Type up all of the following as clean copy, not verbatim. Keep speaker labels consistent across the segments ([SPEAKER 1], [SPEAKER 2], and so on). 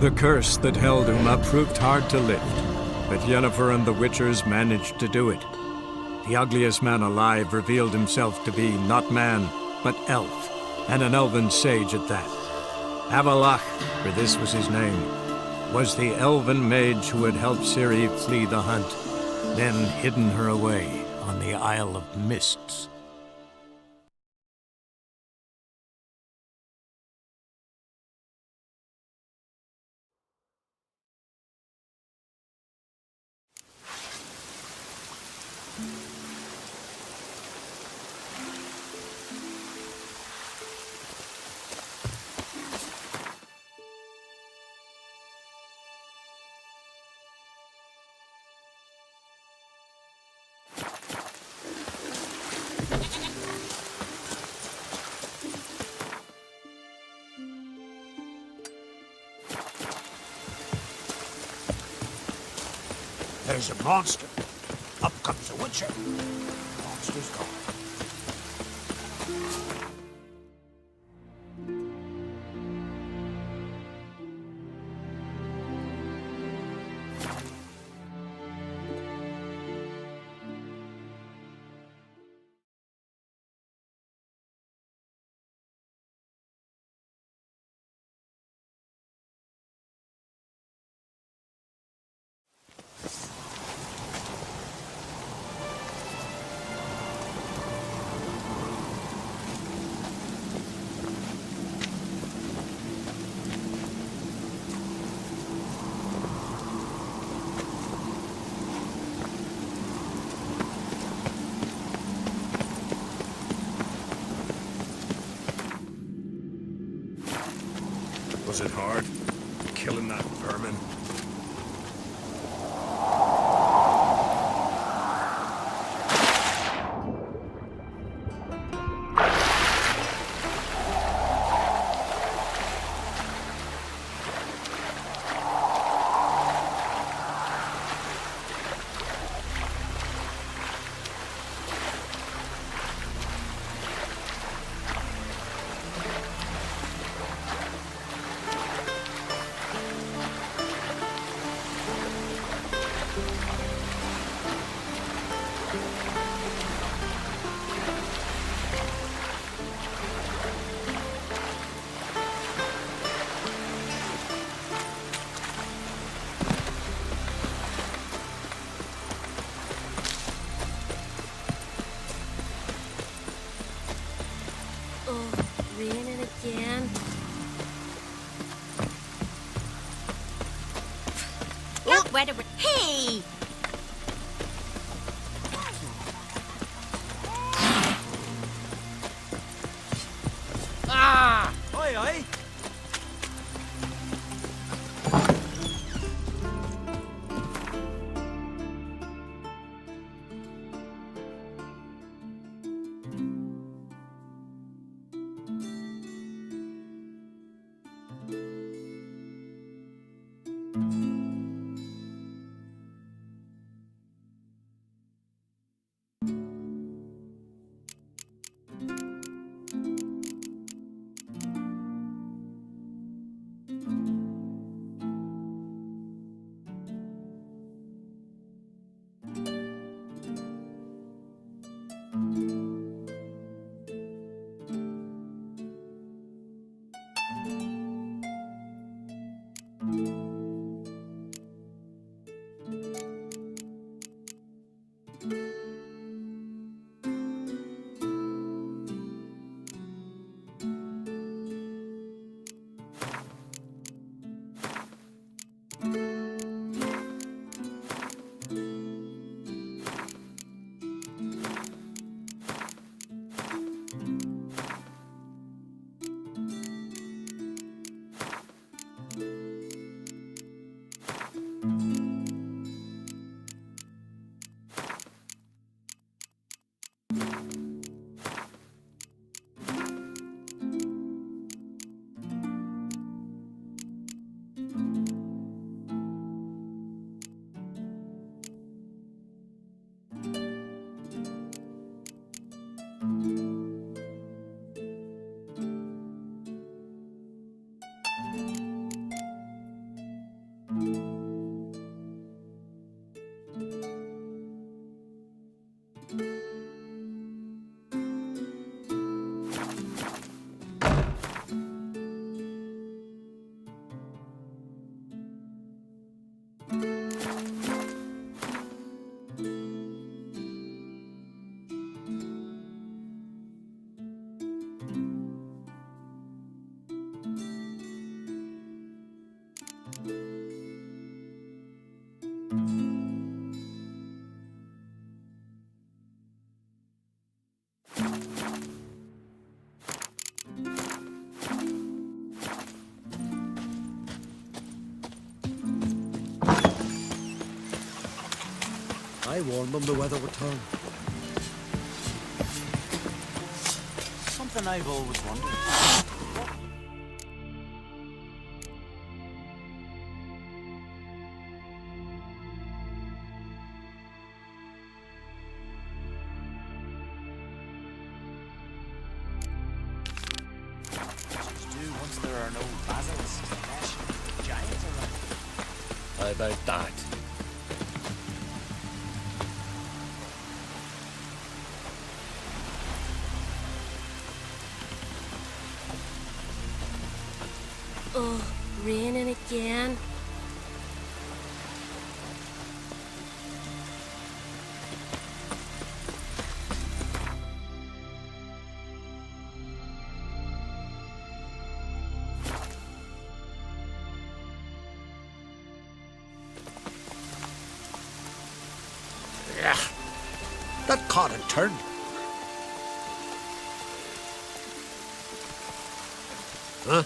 [SPEAKER 1] The curse that held Uma proved hard to lift, but Yennefer and the Witchers managed to do it. The ugliest man alive revealed himself to be not man, but elf, and an elven sage at that. Avalach, for this was his name, was the elven mage who had helped Ciri flee the hunt, then hidden her away on the Isle of Mists.
[SPEAKER 2] There's a monster. Up comes the Witcher. Monster's gone.
[SPEAKER 1] Was it hard, killing that vermin?
[SPEAKER 3] Again.
[SPEAKER 4] Look, where do we... Hey!
[SPEAKER 2] Ah! Oi, oi! I warned them the weather would turn. Something I've always wondered. Once there are no basilisks, giants around.
[SPEAKER 3] How about that?
[SPEAKER 5] Oh, raining again.
[SPEAKER 2] Yeah, that caught and turned. Huh?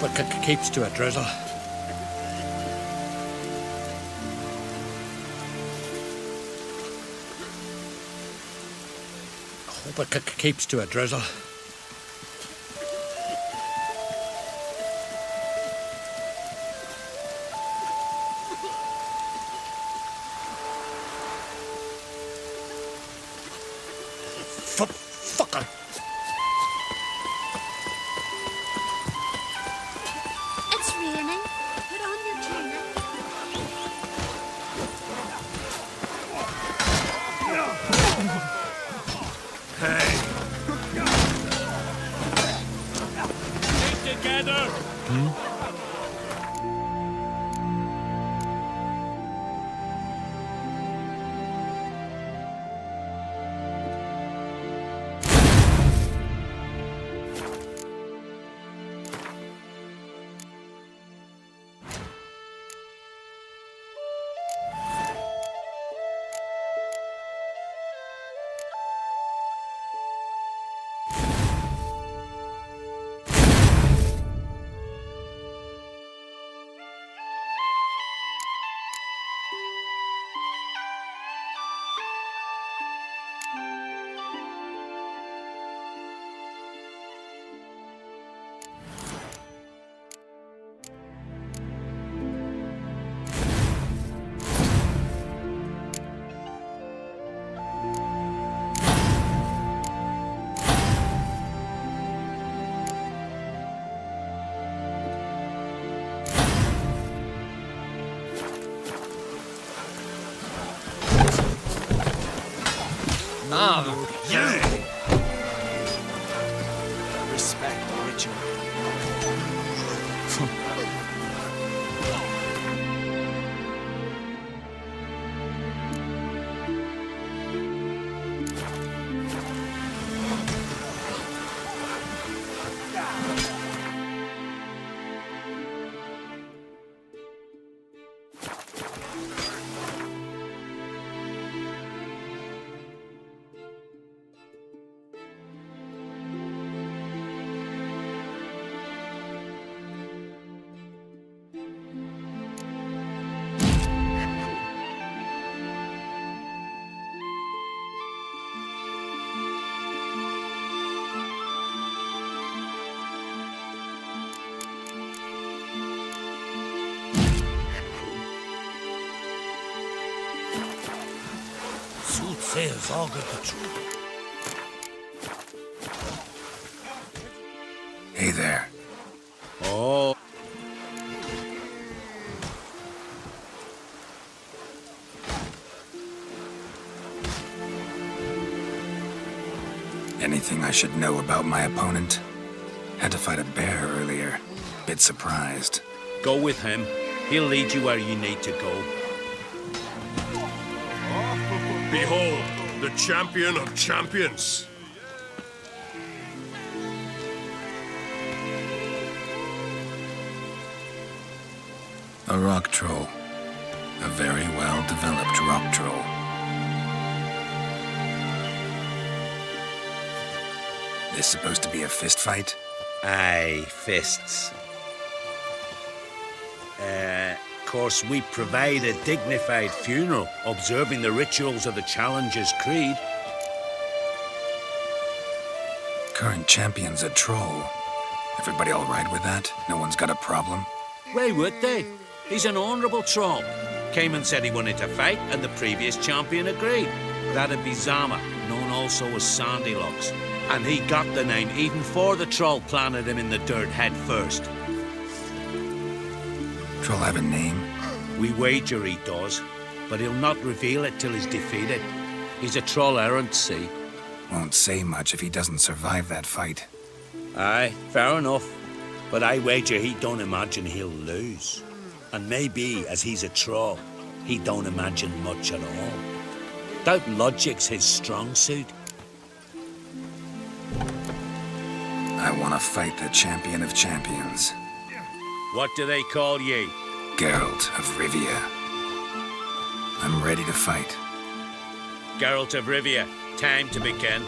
[SPEAKER 2] Hope it keeps to a drizzle. Hope it keeps to a drizzle. Fucker!
[SPEAKER 4] It's raining. Put on your tunic.
[SPEAKER 1] Hey! Stay together!
[SPEAKER 2] Respect the ritual. Soothsayers all got the truth.
[SPEAKER 3] Hey there.
[SPEAKER 2] Oh.
[SPEAKER 3] Anything I should know about my opponent? Had to fight a bear earlier. Bit surprised.
[SPEAKER 2] Go with him. He'll lead you where you need to go.
[SPEAKER 6] Behold, the champion of champions.
[SPEAKER 3] A rock troll. A very well-developed rock troll. This supposed to be a fist fight?
[SPEAKER 2] Aye, fists. Course, we provide a dignified funeral, observing the rituals of the Challenger's Creed.
[SPEAKER 3] Current champion's a troll. Everybody all right with that? No one's got a problem?
[SPEAKER 2] Why would they? He's an honourable troll. Came and said he wanted to fight, and the previous champion agreed. That'd be Zama, known also as Sandylocks. And he got the name even before the troll planted him in the dirt head first.
[SPEAKER 3] Troll have a name?
[SPEAKER 2] We wager he does, but he'll not reveal it till he's defeated. He's a troll errant, see?
[SPEAKER 3] Won't say much if he doesn't survive that fight.
[SPEAKER 2] Aye, fair enough. But I wager he don't imagine he'll lose. And maybe, as he's a troll, he don't imagine much at all. Doubt logic's his strong suit.
[SPEAKER 3] I want to fight the champion of champions.
[SPEAKER 2] What do they call ye?
[SPEAKER 3] Geralt of Rivia. I'm ready to fight.
[SPEAKER 2] Geralt of Rivia, time to begin.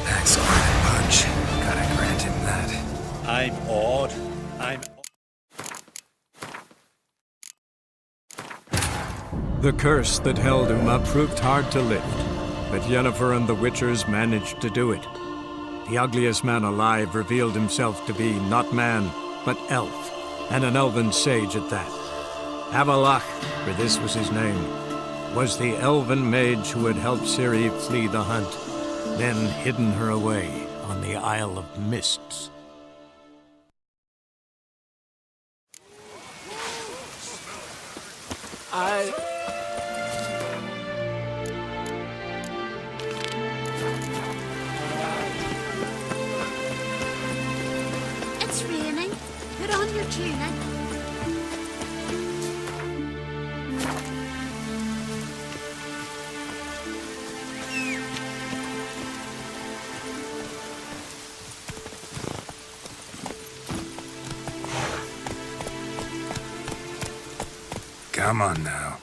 [SPEAKER 3] That's quite a punch. Gotta grant him that.
[SPEAKER 2] I'm awed.
[SPEAKER 1] The curse that held Uma proved hard to lift, but Yennefer and the Witchers managed to do it. The ugliest man alive revealed himself to be not man, but elf, and an elven sage at that. Avalach, for this was his name, was the elven mage who had helped Ciri flee the hunt, then hidden her away on the Isle of Mists.
[SPEAKER 4] It's raining. Put on your tunic.
[SPEAKER 3] Come on now.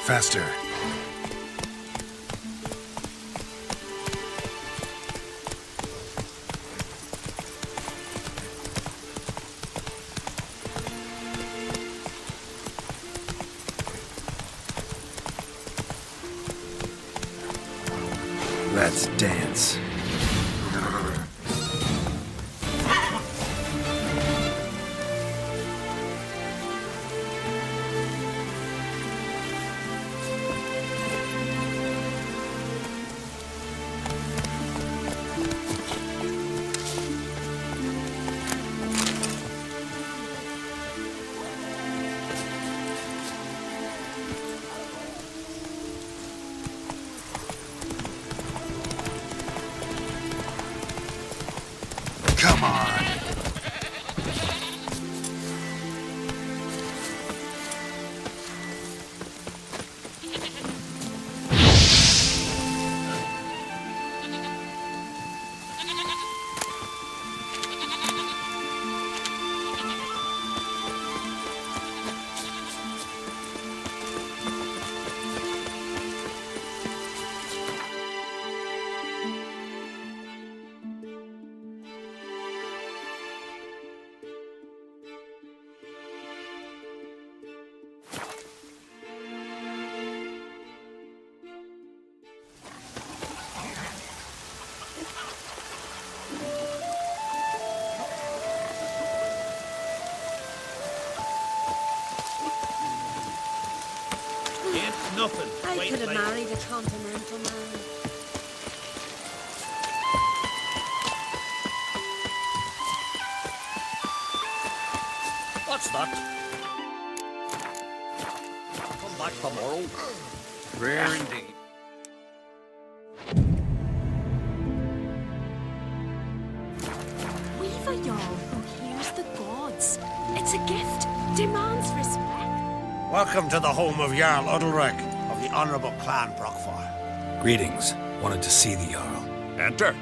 [SPEAKER 3] Faster. Let's dance. Come on.
[SPEAKER 2] Nothing.
[SPEAKER 5] I
[SPEAKER 2] Wait
[SPEAKER 5] could have
[SPEAKER 2] later.
[SPEAKER 5] married a continental man.
[SPEAKER 7] What's that? Come back tomorrow. Rare indeed.
[SPEAKER 5] We've a Jarl who hears the gods. It's a gift. Demands respect.
[SPEAKER 8] Welcome to the home of Jarl Udalric of the Honourable Clan Brockfire.
[SPEAKER 3] Greetings. Wanted to see the Jarl.
[SPEAKER 9] Enter.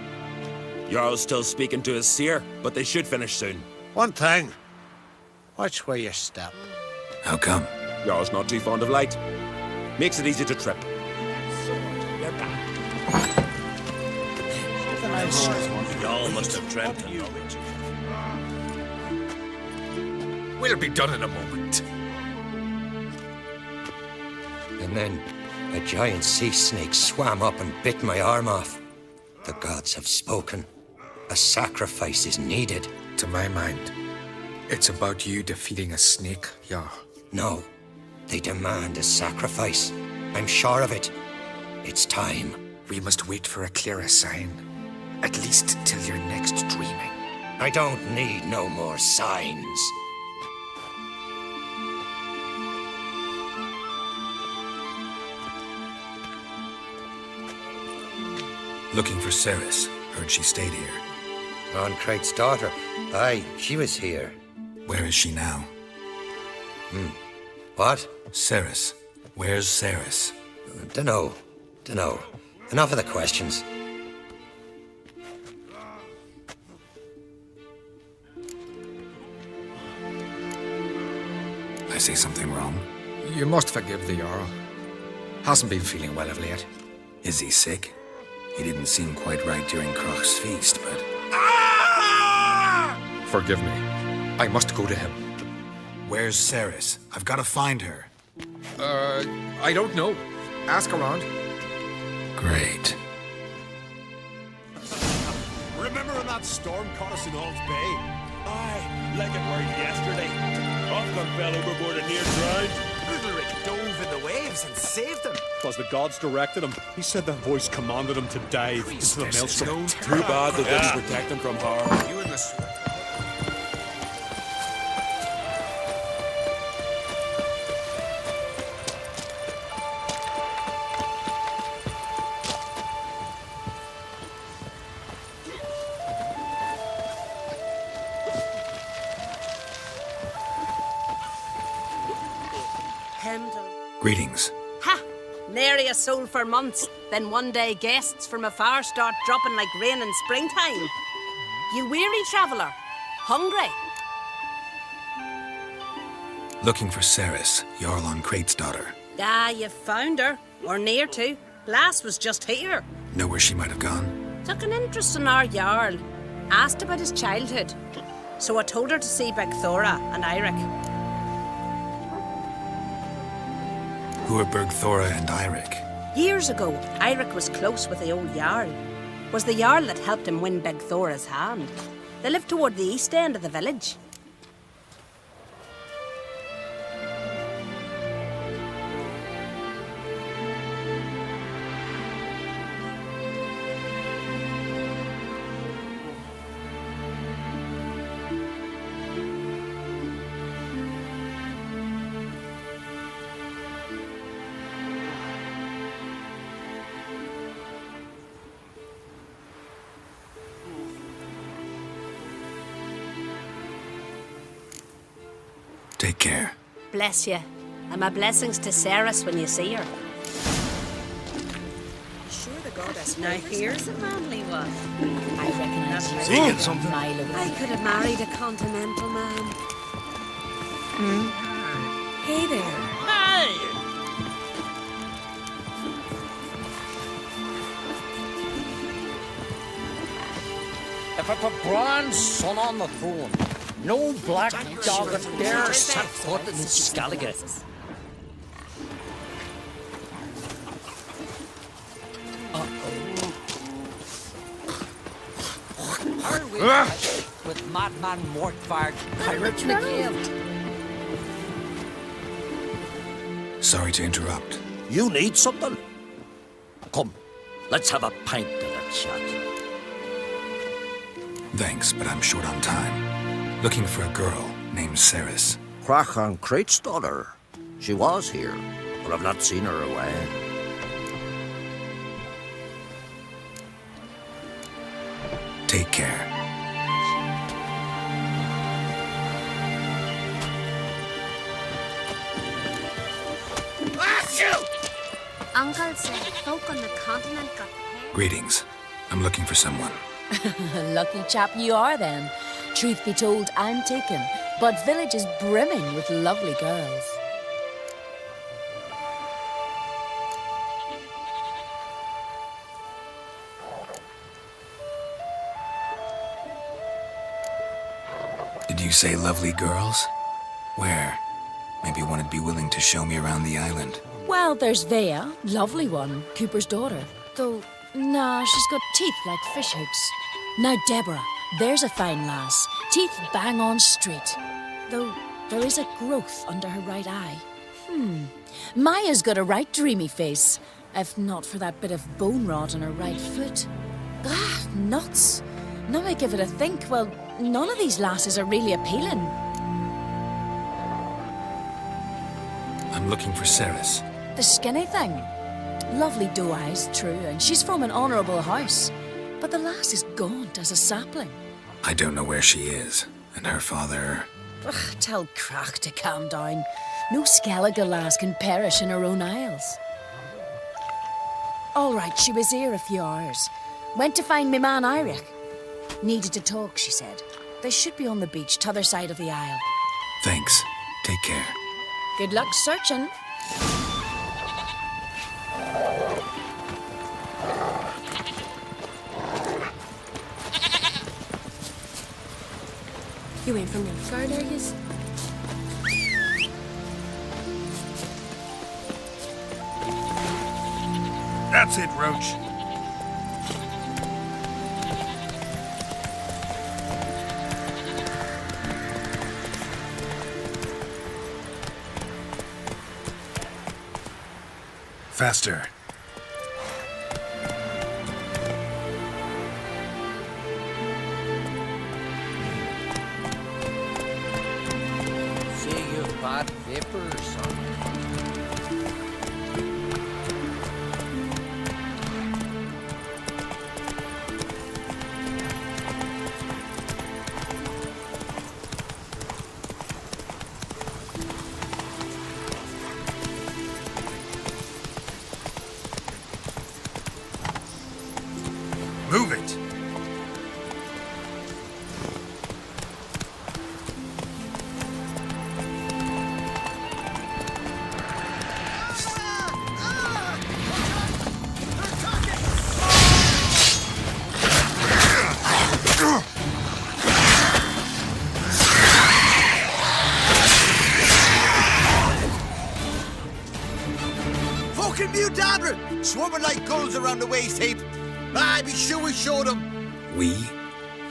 [SPEAKER 9] Jarl's still speaking to his seer, but they should finish soon.
[SPEAKER 8] One thing. Watch where you step.
[SPEAKER 3] How come?
[SPEAKER 6] Jarl's not too fond of light. Makes it easy to trip.
[SPEAKER 2] Y'all must have dreamt of it.
[SPEAKER 3] We'll be done in a moment.
[SPEAKER 9] And then a giant sea snake swam up and bit my arm off. The gods have spoken. A sacrifice is needed.
[SPEAKER 3] To my mind, it's about you defeating a snake, Jarl.
[SPEAKER 9] No, they demand a sacrifice. I'm sure of it. It's time.
[SPEAKER 3] We must wait for a clearer sign. At least till your next dreaming.
[SPEAKER 9] I don't need no more signs.
[SPEAKER 3] Looking for Ceres. Heard she stayed here.
[SPEAKER 9] On Craig's daughter. Aye, she was here.
[SPEAKER 3] Where is she now?
[SPEAKER 9] What?
[SPEAKER 3] Ceres. Where's Ceres?
[SPEAKER 9] Dunno. Enough of the questions.
[SPEAKER 3] I say something wrong? You must forgive the Jarl. Hasn't been feeling well of late. Is he sick? He didn't seem quite right during Crach's feast, but... Forgive me. I must go to him. Where's Ceres? I've got to find her. I don't know. Ask around. Great.
[SPEAKER 6] Remember when that storm caught us in All's Bay? Aye, like it were yesterday. Ofcom fell overboard and near drowned.
[SPEAKER 7] Ulrich dove in the waves and saved them.
[SPEAKER 10] Because the gods directed him. He said that voice commanded him to dive into the maelstrom.
[SPEAKER 6] Too bad they didn't protect him from harm.
[SPEAKER 7] You and the...
[SPEAKER 3] Greetings.
[SPEAKER 11] Ha! Nary a soul for months. Then one day guests from afar start dropping like rain in springtime. You weary traveller? Hungry?
[SPEAKER 3] Looking for Ceres, Jarl on Craig's daughter.
[SPEAKER 11] Ah, you found her. Or near to. Lass was just here.
[SPEAKER 3] Know where she might have gone?
[SPEAKER 11] Took an interest in our Jarl. Asked about his childhood. So I told her to see Bergthora and Eirik.
[SPEAKER 3] Who are Bergthora and Eirik?
[SPEAKER 11] Years ago, Eirik was close with the old Jarl. Was the Jarl that helped him win Bergthora's hand. They lived toward the east end of the village.
[SPEAKER 3] Take care.
[SPEAKER 11] Bless you. And my blessings to Ceres when you see her.
[SPEAKER 5] Sure the goddess.
[SPEAKER 11] Now here's a manly one.
[SPEAKER 5] I recognise you.
[SPEAKER 8] Seeking something?
[SPEAKER 5] Milo.
[SPEAKER 11] I could have married a continental man.
[SPEAKER 5] Hey there.
[SPEAKER 7] If I put Bran's son on the throne, no black dog dare set foot in Skellige. Are we with madman Mortfire Pirate McGill?
[SPEAKER 3] Sorry to interrupt.
[SPEAKER 7] You need something? Come, let's have a pint and a chat.
[SPEAKER 3] Thanks, but I'm short on time. Looking for a girl named Ceres.
[SPEAKER 7] Crach on Craig's daughter. She was here, but I've not seen her away.
[SPEAKER 3] Take care.
[SPEAKER 4] Uncle said folk on the continent got hair.
[SPEAKER 3] Greetings. I'm looking for someone.
[SPEAKER 5] Lucky chap you are then. Truth be told, I'm taken.
[SPEAKER 12] but village is brimming with lovely girls.
[SPEAKER 3] Did you say lovely girls? Where? Maybe one would be willing to show me around the island.
[SPEAKER 12] Well, there's Vea, lovely one, Cooper's daughter. Though, nah, she's got teeth like fish hooks. Now Deborah, there's a fine lass, teeth bang on straight. Though there is a growth under her right eye. Maya's got a right dreamy face, if not for that bit of bone rot on her right foot. Ah, nuts. Now I give it a think, well, none of these lasses are really appealing.
[SPEAKER 3] I'm looking for Ceres.
[SPEAKER 12] The skinny thing. Lovely doe eyes, true, and she's from an honourable house. But the lass is gaunt as a sapling.
[SPEAKER 3] I don't know where she is, and her father...
[SPEAKER 12] Ugh, tell Crach to calm down. No Skellige lass can perish in her own isles. All right, she was here a few hours. Went to find me man Iric. Needed to talk, she said. They should be on the beach, t'other side of the isle.
[SPEAKER 3] Thanks. Take care.
[SPEAKER 12] Good luck searching.
[SPEAKER 5] You ain't from Nilfgaard, are yous?
[SPEAKER 8] That's it, Roach.
[SPEAKER 3] Faster.
[SPEAKER 7] Say you've bad vapor, son.
[SPEAKER 3] Move it!
[SPEAKER 8] Fucking mute Dabra! Swarming like gulls around the waste heap. Aye, be sure we showed them.
[SPEAKER 3] We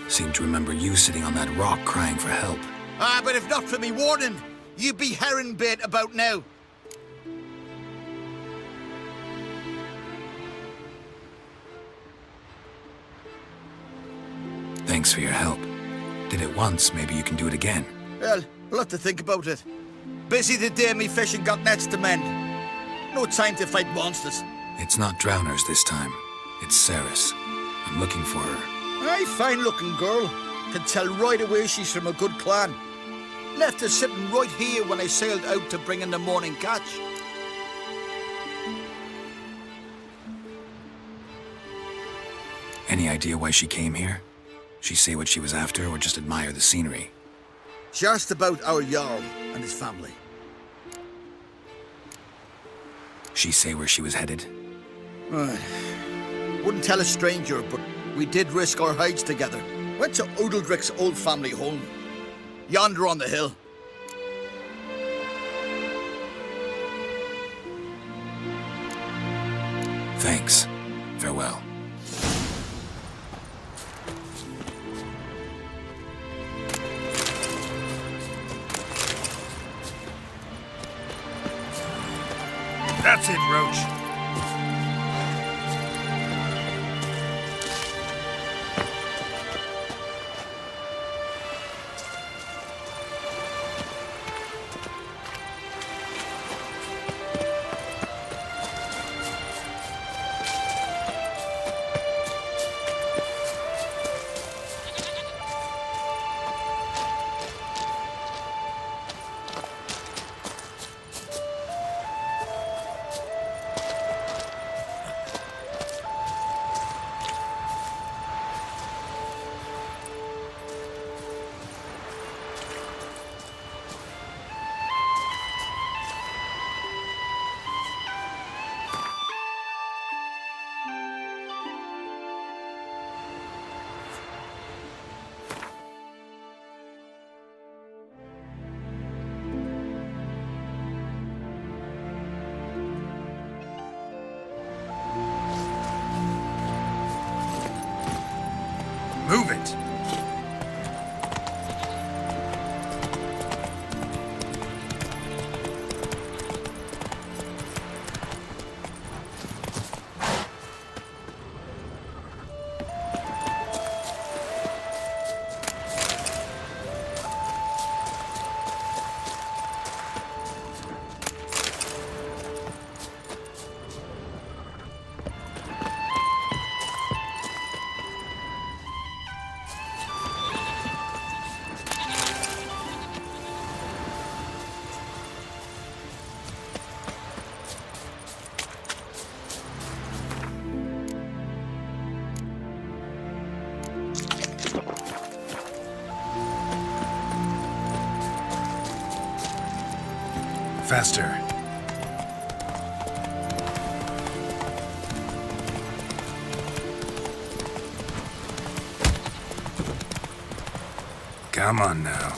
[SPEAKER 3] seem to remember you sitting on that rock crying for help.
[SPEAKER 8] Ah, but if not for me warning, you'd be herring bait about now.
[SPEAKER 3] Thanks for your help. Did it once, maybe you can do it again.
[SPEAKER 8] Well, we'll have to think about it. Busy the day me fishing got nets to mend. No time to fight monsters.
[SPEAKER 3] It's not drowners this time. It's Ceres. I'm looking for her.
[SPEAKER 8] Aye, fine-looking girl. Can tell right away she's from a good clan. Left her sitting right here when I sailed out to bring in the morning catch.
[SPEAKER 3] Any idea why she came here? She say what she was after or just admire the scenery?
[SPEAKER 8] She asked about our Jarl and his family.
[SPEAKER 3] She say where she was headed?
[SPEAKER 8] Wouldn't tell a stranger, but we did risk our hides together. Went to Odeldrick's old family home. Yonder on the hill.
[SPEAKER 3] Thanks. Farewell.
[SPEAKER 8] That's it, Roach.
[SPEAKER 3] Faster. Come on now.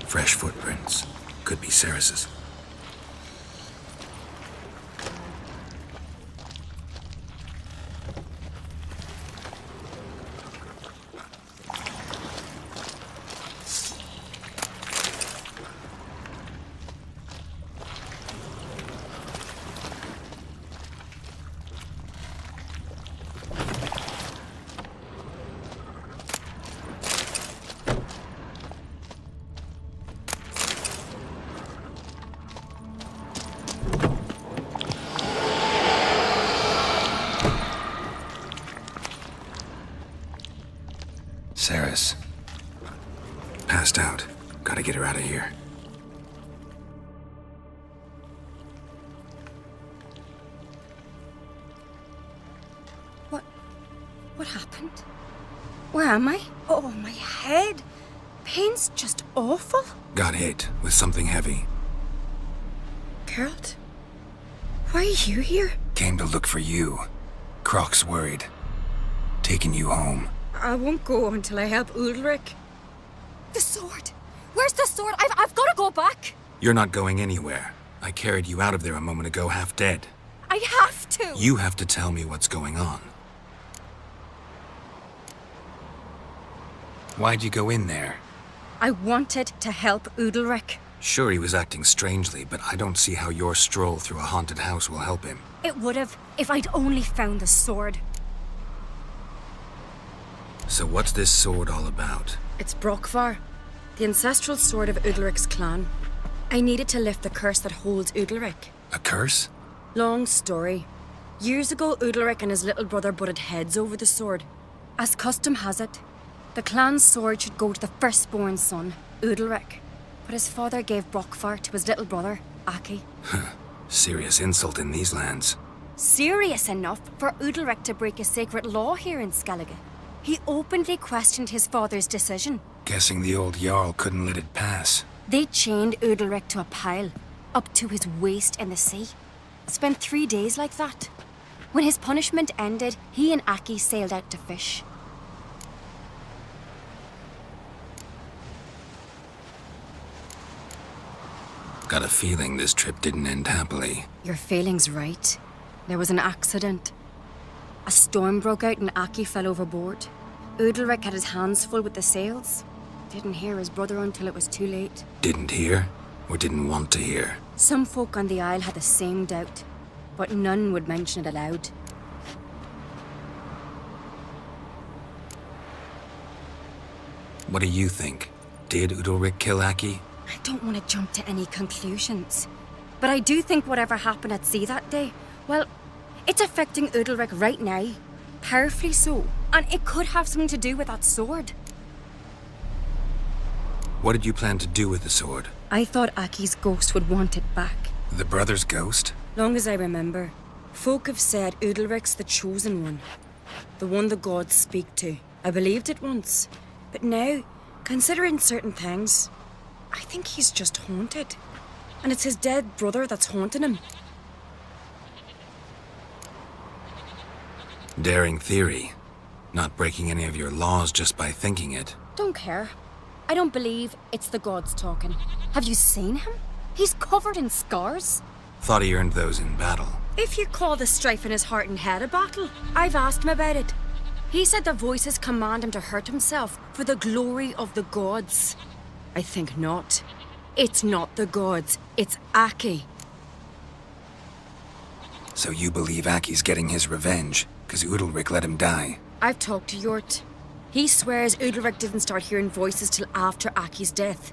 [SPEAKER 3] Fresh footprints. Could be Ceres's. Ceres. Passed out. Gotta get her out of here.
[SPEAKER 13] What happened? Where am I? Oh, my head. Pain's just awful.
[SPEAKER 3] Got hit with something heavy.
[SPEAKER 13] Geralt? Why are you here?
[SPEAKER 3] Came to look for you. Croc's worried. Taking you home.
[SPEAKER 13] I won't go until I help Udalric. The sword! Where's the sword? I've got to go back!
[SPEAKER 3] You're not going anywhere. I carried you out of there a moment ago, half dead.
[SPEAKER 13] I have to!
[SPEAKER 3] You have to tell me what's going on. Why'd you go in there?
[SPEAKER 13] I wanted to help Udalric.
[SPEAKER 3] Sure, he was acting strangely, but I don't see how your stroll through a haunted house will help him.
[SPEAKER 13] It would have, if I'd only found the sword.
[SPEAKER 3] So what's this sword all about?
[SPEAKER 13] It's Brokvar, the ancestral sword of Udalric's clan. I needed to lift the curse that holds Udalric.
[SPEAKER 3] A curse?
[SPEAKER 13] Long story. Years ago, Udalric and his little brother butted heads over the sword. As custom has it, the clan's sword should go to the firstborn son, Udalric. But his father gave Brokvar to his little brother, Aki.
[SPEAKER 3] Serious insult in these lands.
[SPEAKER 13] Serious enough for Udalric to break a sacred law here in Skellige. He openly questioned his father's decision.
[SPEAKER 3] Guessing the old Jarl couldn't let it pass.
[SPEAKER 13] They chained Udalric to a pile, up to his waist in the sea. Spent 3 days like that. When his punishment ended, he and Aki sailed out to fish.
[SPEAKER 3] Got a feeling this trip didn't end happily.
[SPEAKER 13] Your feeling's right. There was an accident. A storm broke out and Aki fell overboard. Udalric had his hands full with the sails. Didn't hear his brother until it was too late.
[SPEAKER 3] Didn't hear? Or didn't want to hear?
[SPEAKER 13] Some folk on the Isle had the same doubt, but none would mention it aloud.
[SPEAKER 3] What do you think? Did Udalric kill Aki?
[SPEAKER 13] I don't want to jump to any conclusions. But I do think whatever happened at sea that day, well, it's affecting Udalric right now. Powerfully so. And it could have something to do with that sword.
[SPEAKER 3] What did you plan to do with the sword?
[SPEAKER 13] I thought Aki's ghost would want it back.
[SPEAKER 3] The brother's ghost?
[SPEAKER 13] Long as I remember, folk have said Udalric's the chosen one. The one the gods speak to. I believed it once. But now, considering certain things, I think he's just haunted. And it's his dead brother that's haunting him.
[SPEAKER 3] Daring theory. Not breaking any of your laws just by thinking it.
[SPEAKER 13] Don't care. I don't believe it's the gods talking. Have you seen him? He's covered in scars.
[SPEAKER 3] Thought he earned those in battle.
[SPEAKER 13] If you call the strife in his heart and head a battle, I've asked him about it. He said the voices command him to hurt himself for the glory of the gods. I think not. It's not the gods, it's Aki.
[SPEAKER 3] So you believe Aki's getting his revenge, because Udalric let him die?
[SPEAKER 13] I've talked to Yort. He swears Udalric didn't start hearing voices till after Aki's death.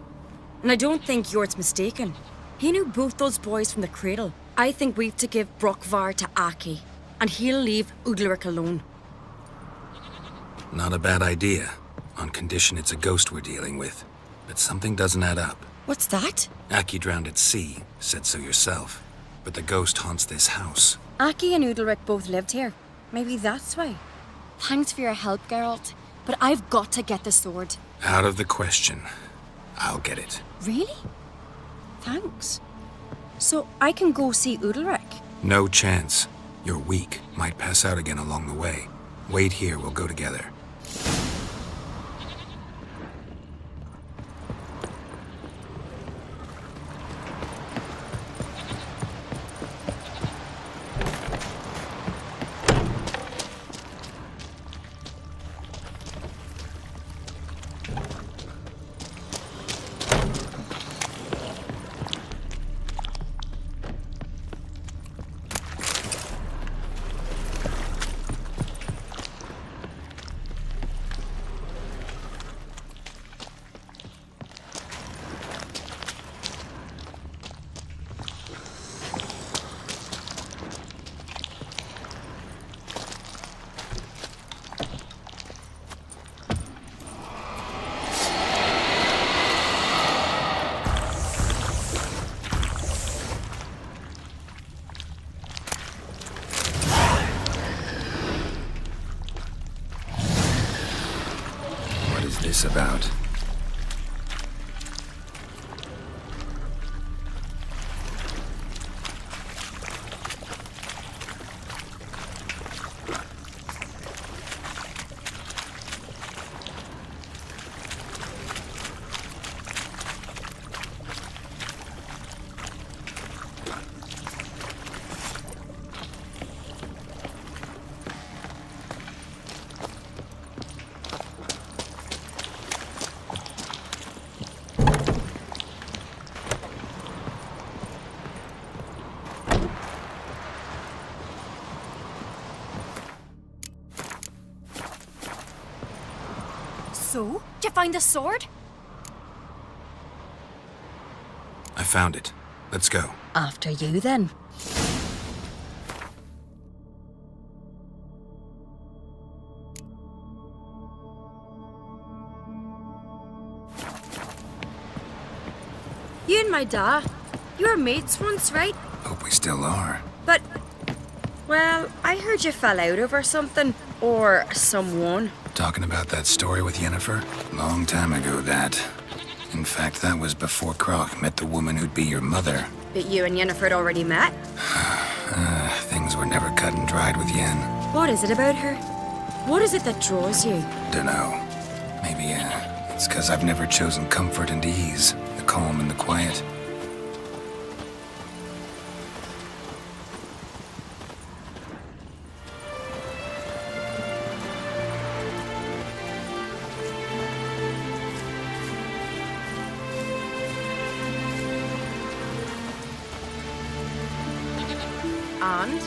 [SPEAKER 13] And I don't think Yort's mistaken. He knew both those boys from the cradle. I think we've to give Brokvar to Aki, and he'll leave Udalric alone.
[SPEAKER 3] Not a bad idea, on condition it's a ghost we're dealing with. But something doesn't add up.
[SPEAKER 13] What's that?
[SPEAKER 3] Aki drowned at sea, said so yourself. But the ghost haunts this house.
[SPEAKER 13] Aki and Udalric both lived here. Maybe that's why. Thanks for your help, Geralt. But I've got to get the sword.
[SPEAKER 3] Out of the question. I'll get it.
[SPEAKER 13] Really? Thanks. So I can go see Udalric?
[SPEAKER 3] No chance. You're weak. Might pass out again along the way. Wait here, we'll go together. About?
[SPEAKER 13] So, did you find the sword?
[SPEAKER 3] I found it. Let's go.
[SPEAKER 13] After you, then. You and my dad, you were mates once, right?
[SPEAKER 3] Hope we still are.
[SPEAKER 13] But, well, I heard you fell out over something. Or someone.
[SPEAKER 3] Talking about that story with Yennefer? Long time ago, that. In fact, that was before Croc met the woman who'd be your mother.
[SPEAKER 13] But you and Yennefer had already met?
[SPEAKER 3] Things were never cut and dried with Yen.
[SPEAKER 13] What is it about her? What is it that draws you?
[SPEAKER 3] Dunno. Maybe, it's 'cause I've never chosen comfort and ease. The calm and the quiet.
[SPEAKER 13] And?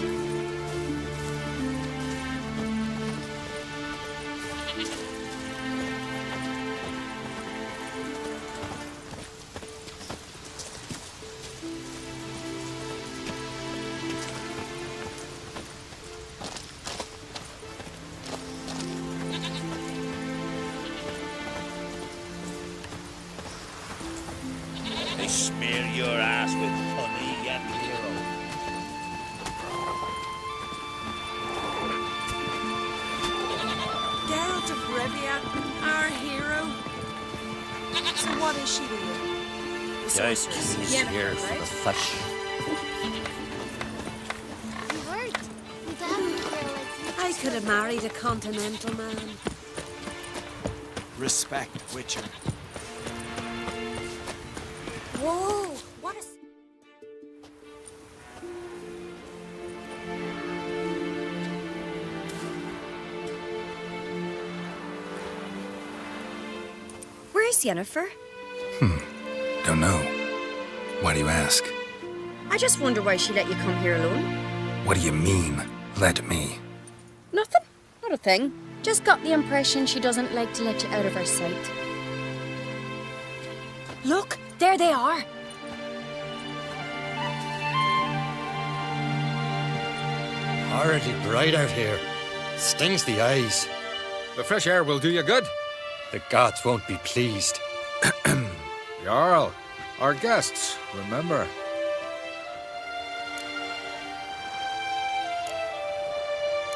[SPEAKER 6] They smear your ass with honey, you hero.
[SPEAKER 5] Geralt of Rivia, our hero. So what is she to you? The sorceress.
[SPEAKER 7] He's here for the fish.
[SPEAKER 4] You heard? You definitely feel like you
[SPEAKER 11] I could have married a continental man.
[SPEAKER 6] Respect, Witcher.
[SPEAKER 11] Whoa! What is...
[SPEAKER 13] Where's Yennefer?
[SPEAKER 3] Don't know. Why do you ask?
[SPEAKER 13] I just wonder why she let you come here alone.
[SPEAKER 3] What do you mean, let me?
[SPEAKER 13] Nothing. Not a thing. Just got the impression she doesn't like to let you out of her sight. Look, there they are.
[SPEAKER 9] Horridly bright out here. Stings the eyes.
[SPEAKER 3] The fresh air will do you good.
[SPEAKER 9] The gods won't be pleased.
[SPEAKER 3] Jarl, our guests, remember.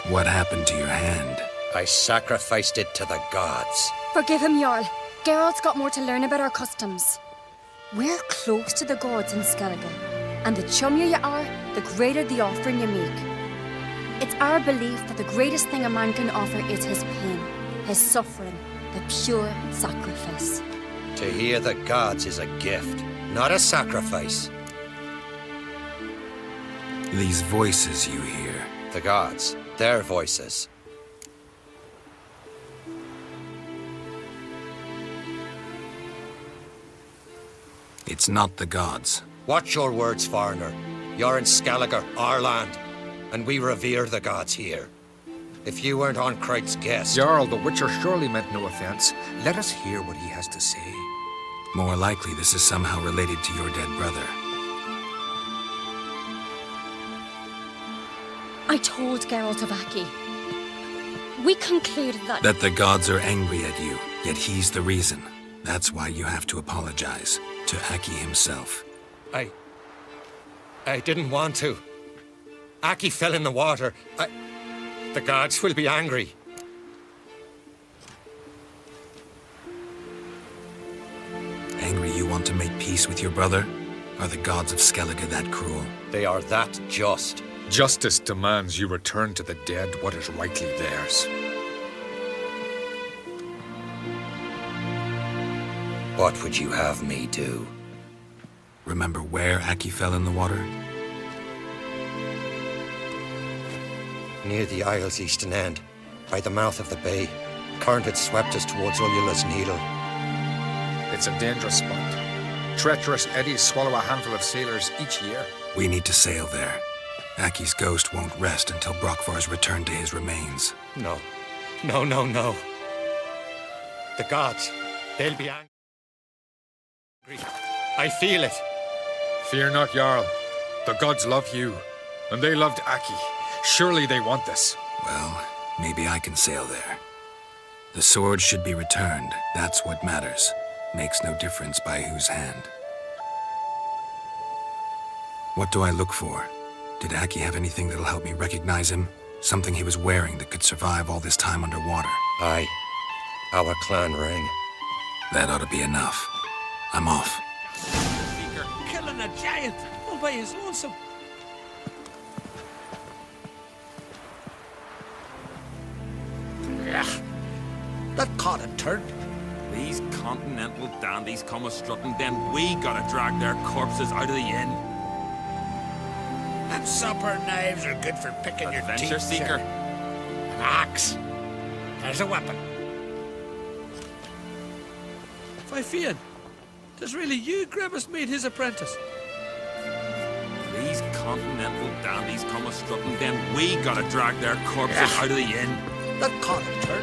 [SPEAKER 3] What happened to your hand?
[SPEAKER 9] I sacrificed it to the gods.
[SPEAKER 13] Forgive him, Jarl. Geralt's got more to learn about our customs. We're close to the gods in Skellige, and the chummier you are, the greater the offering you make. It's our belief that the greatest thing a man can offer is his pain, his suffering, the pure sacrifice.
[SPEAKER 9] To hear the gods is a gift, not a sacrifice.
[SPEAKER 3] These voices you hear.
[SPEAKER 9] The gods, their voices.
[SPEAKER 3] It's not the gods.
[SPEAKER 9] Watch your words, foreigner. You're in Skellige, our land, and we revere the gods here. If you weren't on Cright's guest...
[SPEAKER 3] Jarl, the Witcher surely meant no offense. Let us hear what he has to say. More likely this is somehow related to your dead brother.
[SPEAKER 13] I told Geralt of Aki. We concluded that...
[SPEAKER 3] That the gods are angry at you, yet he's the reason. That's why you have to apologize. To Aki himself.
[SPEAKER 9] I didn't want to. Aki fell in the water. The gods will be angry.
[SPEAKER 3] Angry you want to make peace with your brother? Are the gods of Skellige that cruel?
[SPEAKER 9] They are that just.
[SPEAKER 3] Justice demands you return to the dead what is rightly theirs.
[SPEAKER 9] What would you have me do?
[SPEAKER 3] Remember where Aki fell in the water?
[SPEAKER 9] Near the Isle's eastern end, by the mouth of the bay. Current had swept us towards Ullula's Needle.
[SPEAKER 3] It's a dangerous spot. Treacherous eddies swallow a handful of sailors each year. We need to sail there. Aki's ghost won't rest until Brokvar's returned to his remains.
[SPEAKER 9] No. No, no, no. The gods, they'll be angry. I feel it.
[SPEAKER 3] Fear not, Jarl. The gods love you, and they loved Aki. Surely they want this. Well, maybe I can sail there. The sword should be returned. That's what matters. Makes no difference by whose hand. What do I look for? Did Aki have anything that'll help me recognize him? Something he was wearing that could survive all this time underwater?
[SPEAKER 9] Aye. Our clan ring.
[SPEAKER 3] That ought to be enough. I'm off.
[SPEAKER 2] Seeker killing a giant all by his lonesome.
[SPEAKER 6] That caught a turn.
[SPEAKER 14] These continental dandies come a-strutting, then we gotta drag their corpses out of the inn.
[SPEAKER 6] And supper knives are good for picking your teeth.
[SPEAKER 14] Adventure seeker.
[SPEAKER 6] An axe. There's a weapon.
[SPEAKER 2] Fifian, does really you Grimace made his apprentice?
[SPEAKER 14] These continental dandies come a-strutting, then we gotta drag their corpses out of the inn.
[SPEAKER 6] That caught a turn.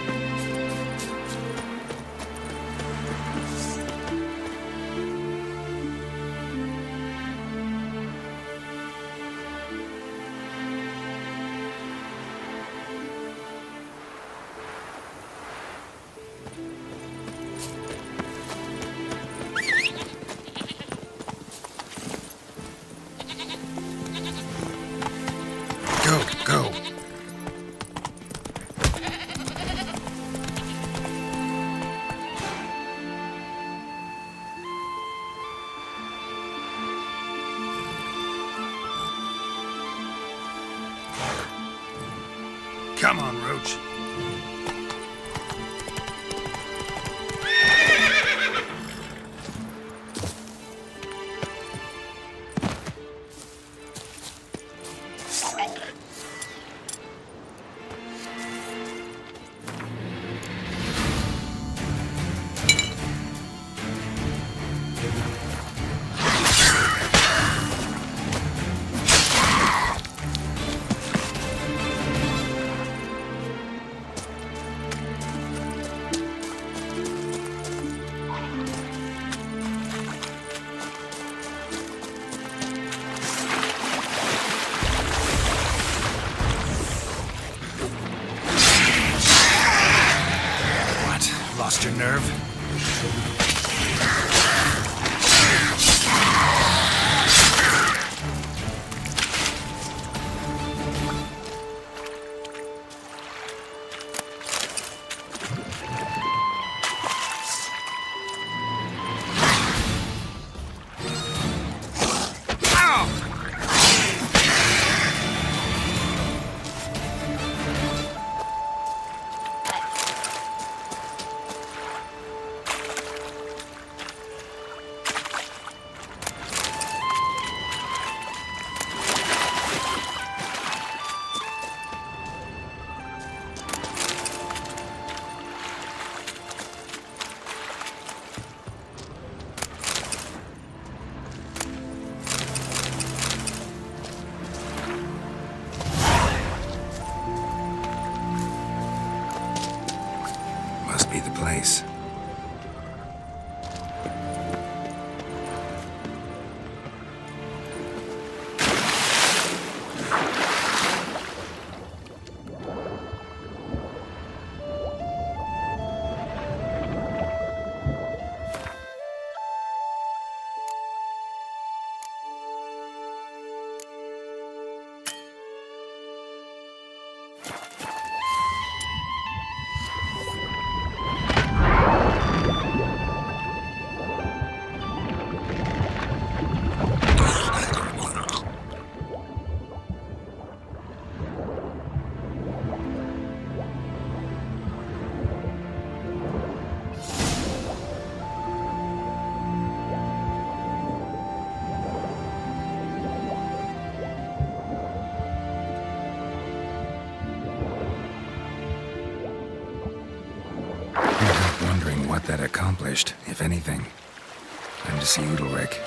[SPEAKER 3] Come on, Roach.
[SPEAKER 15] Lost your nerve? Must be the place. What that accomplished, if anything. Time to see Udalric.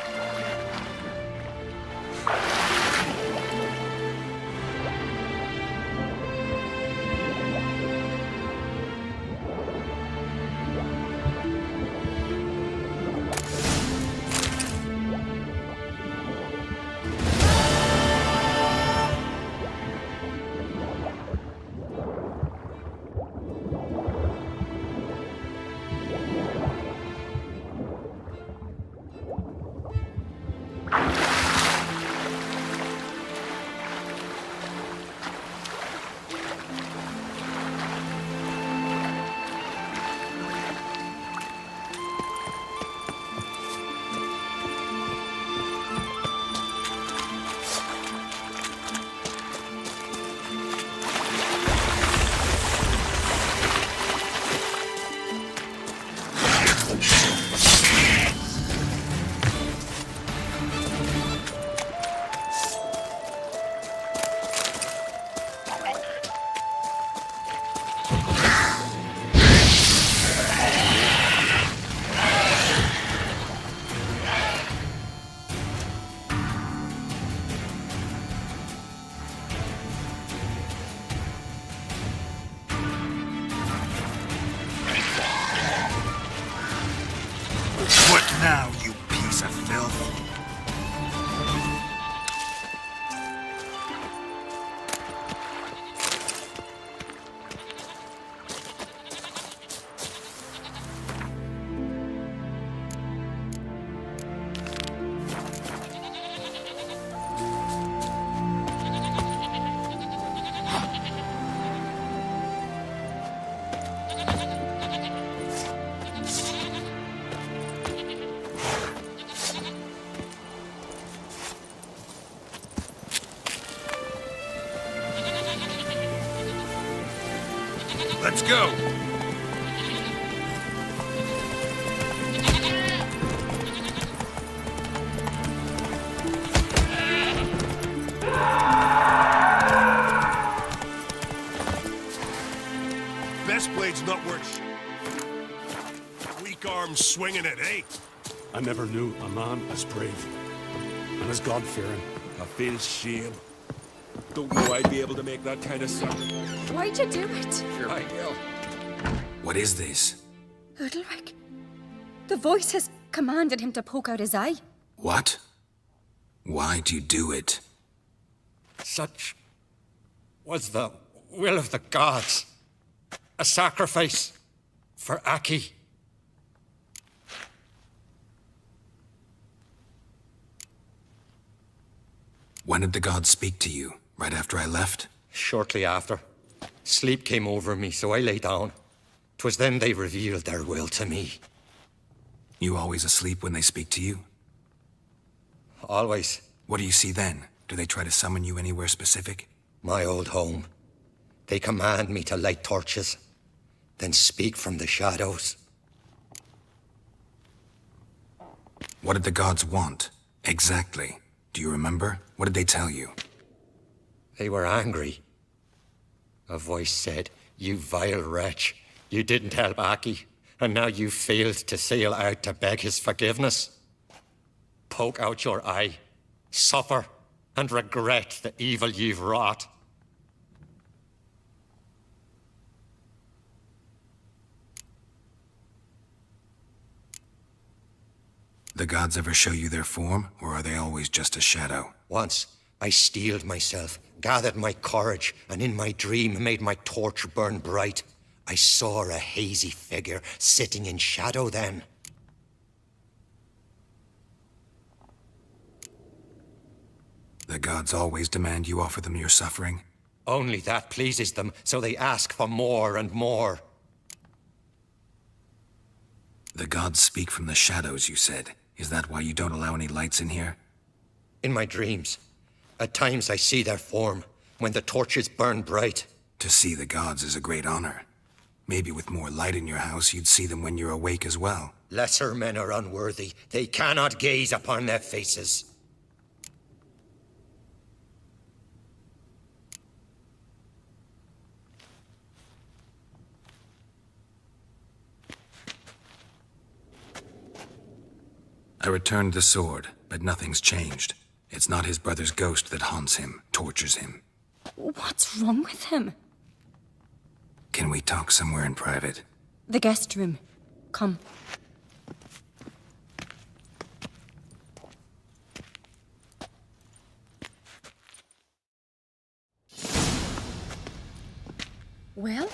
[SPEAKER 15] Now, you piece of filth.
[SPEAKER 3] Let's go!
[SPEAKER 6] Best blade's not worth weak arms swinging it, eh?
[SPEAKER 10] I never knew a man as brave and as God-fearing.
[SPEAKER 6] I feel shame. Don't know I'd be able to make that kind of sacrifice.
[SPEAKER 13] Why'd you do it?
[SPEAKER 3] Sure I will.
[SPEAKER 15] What is this?
[SPEAKER 13] Udalric. The voice has commanded him to poke out his eye.
[SPEAKER 15] What? Why'd you do it?
[SPEAKER 9] Such was the will of the gods. A sacrifice for Aki.
[SPEAKER 15] When did the gods speak to you? Right after I left?
[SPEAKER 9] Shortly after. Sleep came over me, so I lay down. 'Twas then they revealed their will to me.
[SPEAKER 15] You always asleep when they speak to you?
[SPEAKER 9] Always.
[SPEAKER 15] What do you see then? Do they try to summon you anywhere specific?
[SPEAKER 9] My old home. They command me to light torches, then speak from the shadows.
[SPEAKER 15] What did the gods want? Exactly. Do you remember? What did they tell you?
[SPEAKER 9] They were angry. A voice said, "You vile wretch, you didn't help Aki, and now you failed to sail out to beg his forgiveness. Poke out your eye, suffer, and regret the evil you've wrought."
[SPEAKER 15] The gods ever show you their form, or are they always just a shadow?
[SPEAKER 9] Once, I steeled myself, gathered my courage, and in my dream made my torch burn bright. I saw a hazy figure sitting in shadow then.
[SPEAKER 15] The gods always demand you offer them your suffering?
[SPEAKER 9] Only that pleases them, so they ask for more and more.
[SPEAKER 15] The gods speak from the shadows, you said. Is that why you don't allow any lights in here?
[SPEAKER 9] In my dreams. At times I see their form, when the torches burn bright.
[SPEAKER 15] To see the gods is a great honor. Maybe with more light in your house, you'd see them when you're awake as well.
[SPEAKER 9] Lesser men are unworthy. They cannot gaze upon their faces.
[SPEAKER 15] I returned the sword, but nothing's changed. It's not his brother's ghost that haunts him, tortures him.
[SPEAKER 13] What's wrong with him?
[SPEAKER 15] Can we talk somewhere in private?
[SPEAKER 13] The guest room. Come. Well,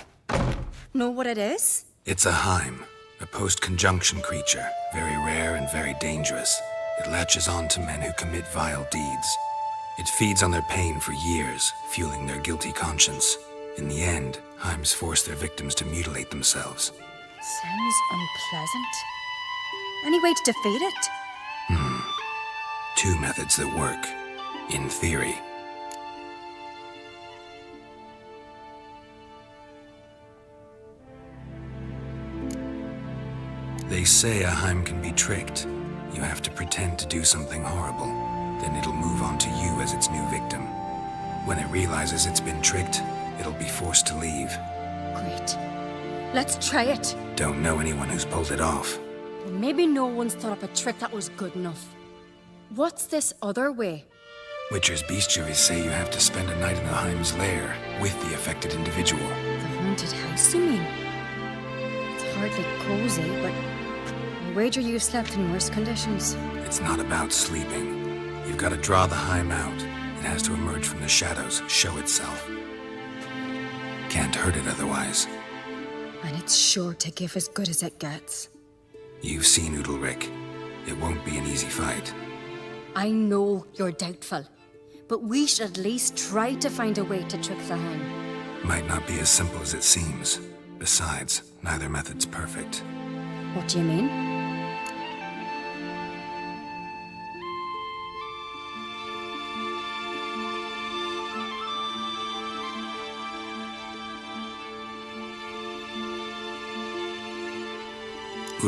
[SPEAKER 13] know what it is?
[SPEAKER 15] It's a Heim, a post-conjunction creature, very rare and very dangerous. It latches on to men who commit vile deeds. It feeds on their pain for years, fueling their guilty conscience. In the end, Heims force their victims to mutilate themselves.
[SPEAKER 13] Sounds unpleasant. Any way to defeat it?
[SPEAKER 15] Two methods that work, in theory. They say a Heim can be tricked. You have to pretend to do something horrible. Then it'll move on to you as its new victim. When it realizes it's been tricked, it'll be forced to leave.
[SPEAKER 13] Great. Let's try it.
[SPEAKER 15] Don't know anyone who's pulled it off.
[SPEAKER 13] Well, maybe no one's thought up a trick that was good enough. What's this other way?
[SPEAKER 15] Witcher's bestiaries say you have to spend a night in the Heim's lair with the affected individual.
[SPEAKER 13] The haunted house, you mean? It's hardly cozy, but I wager you slept in worse conditions.
[SPEAKER 15] It's not about sleeping. You've got to draw the Heim out. It has to emerge from the shadows, show itself. Can't hurt it otherwise.
[SPEAKER 13] And it's sure to give as good as it gets.
[SPEAKER 15] You've seen Udalric. It won't be an easy fight.
[SPEAKER 13] I know you're doubtful, but we should at least try to find a way to trick the Heim.
[SPEAKER 15] Might not be as simple as it seems. Besides, neither method's perfect.
[SPEAKER 13] What do you mean?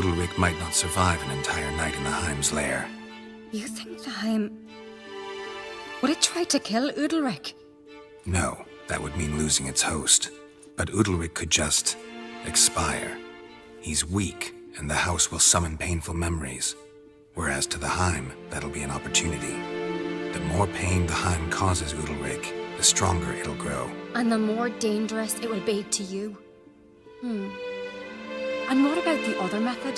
[SPEAKER 15] Udalric might not survive an entire night in the Heim's lair.
[SPEAKER 13] You think the Heim... would it try to kill Udalric?
[SPEAKER 15] No, that would mean losing its host. But Udalric could just... expire. He's weak, and the house will summon painful memories. Whereas to the Heim, that'll be an opportunity. The more pain the Heim causes Udalric, the stronger it'll grow.
[SPEAKER 13] And the more dangerous it will be to you. And what about the other method?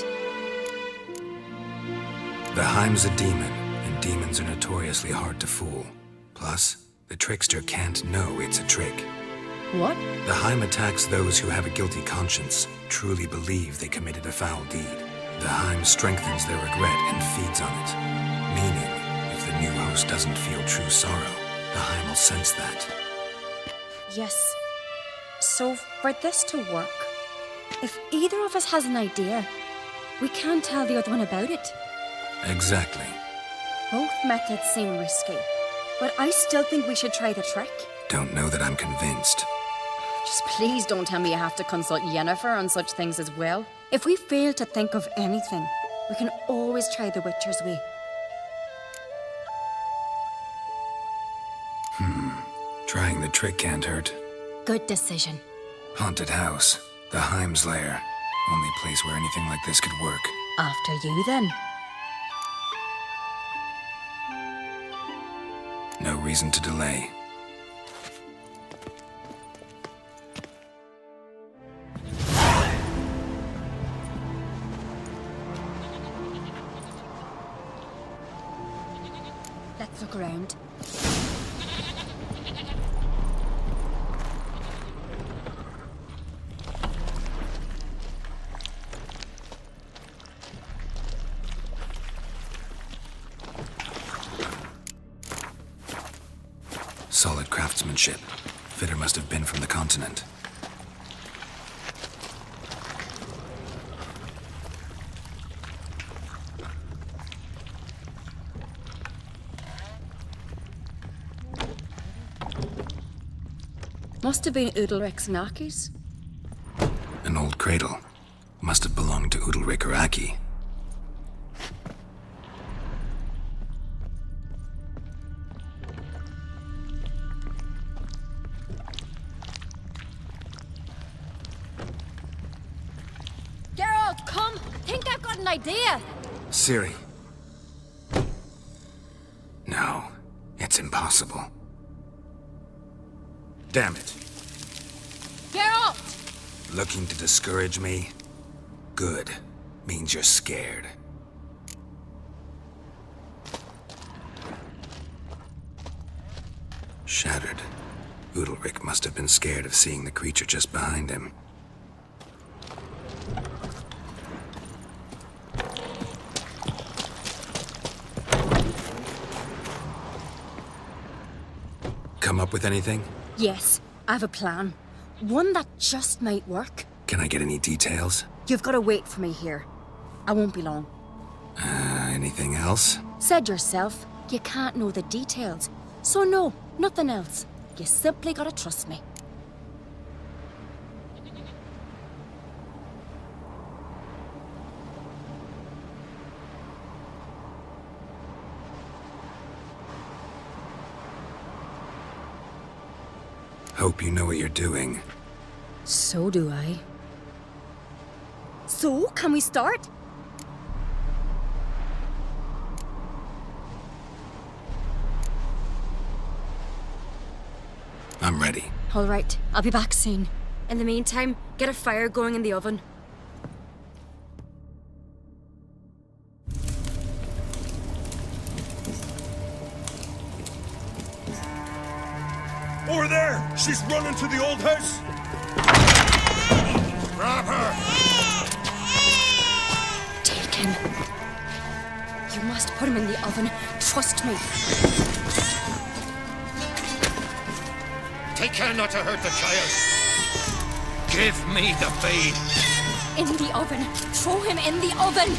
[SPEAKER 15] The Heim's a demon, and demons are notoriously hard to fool. Plus, the trickster can't know it's a trick.
[SPEAKER 13] What?
[SPEAKER 15] The Heim attacks those who have a guilty conscience, truly believe they committed a foul deed. The Heim strengthens their regret and feeds on it. Meaning, if the new host doesn't feel true sorrow, the Heim will sense that.
[SPEAKER 13] Yes. So, for this to work, if either of us has an idea, we can't tell the other one about it.
[SPEAKER 15] Exactly.
[SPEAKER 13] Both methods seem risky, but I still think we should try the trick.
[SPEAKER 15] Don't know that I'm convinced.
[SPEAKER 13] Just please don't tell me you have to consult Yennefer on such things as well. If we fail to think of anything, we can always try the Witcher's way.
[SPEAKER 15] Trying the trick can't hurt.
[SPEAKER 13] Good decision.
[SPEAKER 15] Haunted house. The Heim's lair. Only place where anything like this could work.
[SPEAKER 13] After you, then.
[SPEAKER 15] No reason to delay.
[SPEAKER 13] Let's look around.
[SPEAKER 15] Solid craftsmanship. Fitter must have been from the continent.
[SPEAKER 13] Must have been Udalric's and Aki's.
[SPEAKER 15] An old cradle. Must have belonged to Udalric or Aki.
[SPEAKER 12] Geralt, come! Think I've got an idea!
[SPEAKER 15] Ciri. No, it's impossible. Damn it.
[SPEAKER 12] Geralt!
[SPEAKER 15] Looking to discourage me? Good. Means you're scared. Shattered. Udalric must have been scared of seeing the creature just behind him. Come up with anything?
[SPEAKER 13] Yes, I have a plan. One that just might work.
[SPEAKER 15] Can I get any details?
[SPEAKER 13] You've got to wait for me here. I won't be long.
[SPEAKER 15] Anything else?
[SPEAKER 13] Said yourself, you can't know the details. So no, nothing else. You simply gotta trust me.
[SPEAKER 15] Hope you know what you're doing.
[SPEAKER 13] So do I. So, can we start?
[SPEAKER 15] I'm ready.
[SPEAKER 13] All right, I'll be back soon. In the meantime, get a fire going in the oven.
[SPEAKER 6] Over there! She's running to the old house! Grab her!
[SPEAKER 13] Take him. You must put him in the oven. Trust me.
[SPEAKER 9] Take care not to hurt the child. Give me the babe.
[SPEAKER 13] In the oven. Throw him in the oven.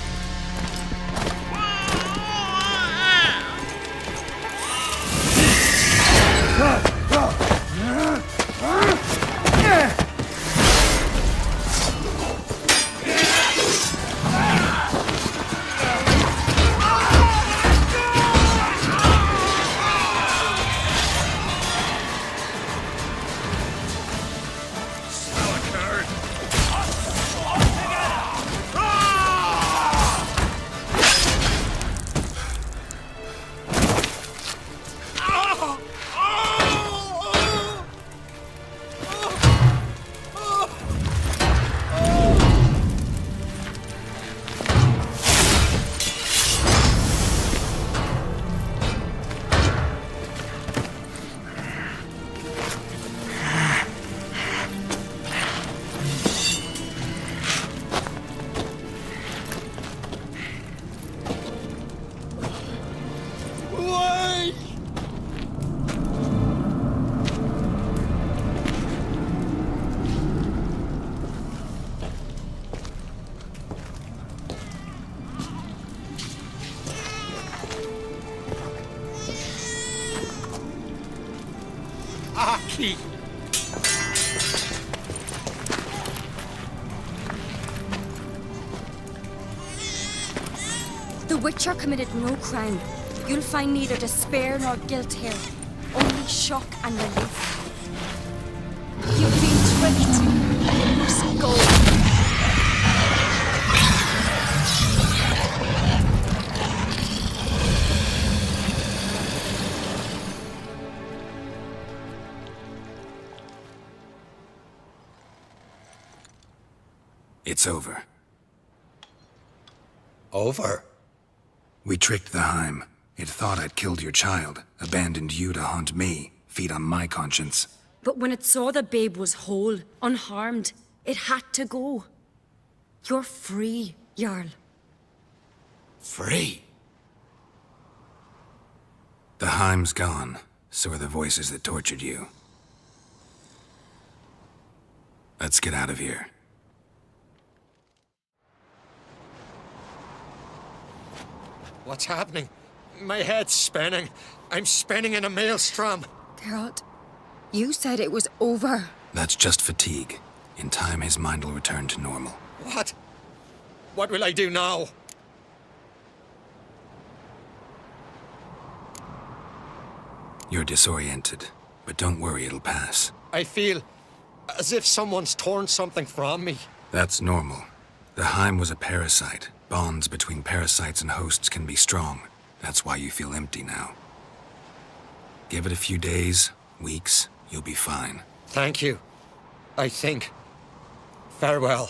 [SPEAKER 9] Aki!
[SPEAKER 13] The Witcher committed no crime. You'll find neither despair nor guilt here. Only shock and relief. You've been tricked. You must go.
[SPEAKER 15] It's over.
[SPEAKER 9] Over?
[SPEAKER 15] We tricked the Heim. It thought I'd killed your child, abandoned you to haunt me, feed on my conscience.
[SPEAKER 13] But when it saw the babe was whole, unharmed, it had to go. You're free, Jarl.
[SPEAKER 9] Free?
[SPEAKER 15] The Heim's gone, so are the voices that tortured you. Let's get out of here.
[SPEAKER 9] What's happening? My head's spinning. I'm spinning in a maelstrom.
[SPEAKER 13] Geralt, you said it was over.
[SPEAKER 15] That's just fatigue. In time, his mind will return to normal.
[SPEAKER 9] What? What will I do now?
[SPEAKER 15] You're disoriented, but don't worry, it'll pass.
[SPEAKER 9] I feel as if someone's torn something from me.
[SPEAKER 15] That's normal. The Heim was a parasite. Bonds between parasites and hosts can be strong. That's why you feel empty now. Give it a few days, weeks, you'll be fine.
[SPEAKER 9] Thank you. I think. Farewell.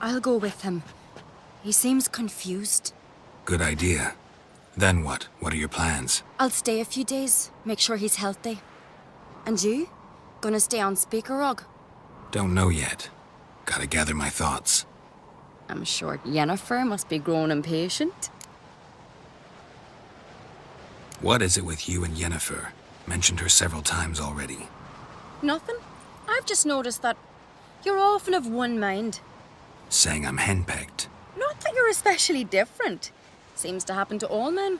[SPEAKER 13] I'll go with him. He seems confused.
[SPEAKER 15] Good idea. Then what? What are your plans?
[SPEAKER 13] I'll stay a few days, make sure he's healthy. And you? Gonna stay on Speaker Rog?
[SPEAKER 15] Don't know yet. Gotta gather my thoughts.
[SPEAKER 13] I'm sure Yennefer must be growing impatient.
[SPEAKER 15] What is it with you and Yennefer? Mentioned her several times already.
[SPEAKER 13] Nothing. I've just noticed that you're often of one mind.
[SPEAKER 15] Saying I'm henpecked.
[SPEAKER 13] Not that you're especially different. Seems to happen to all men.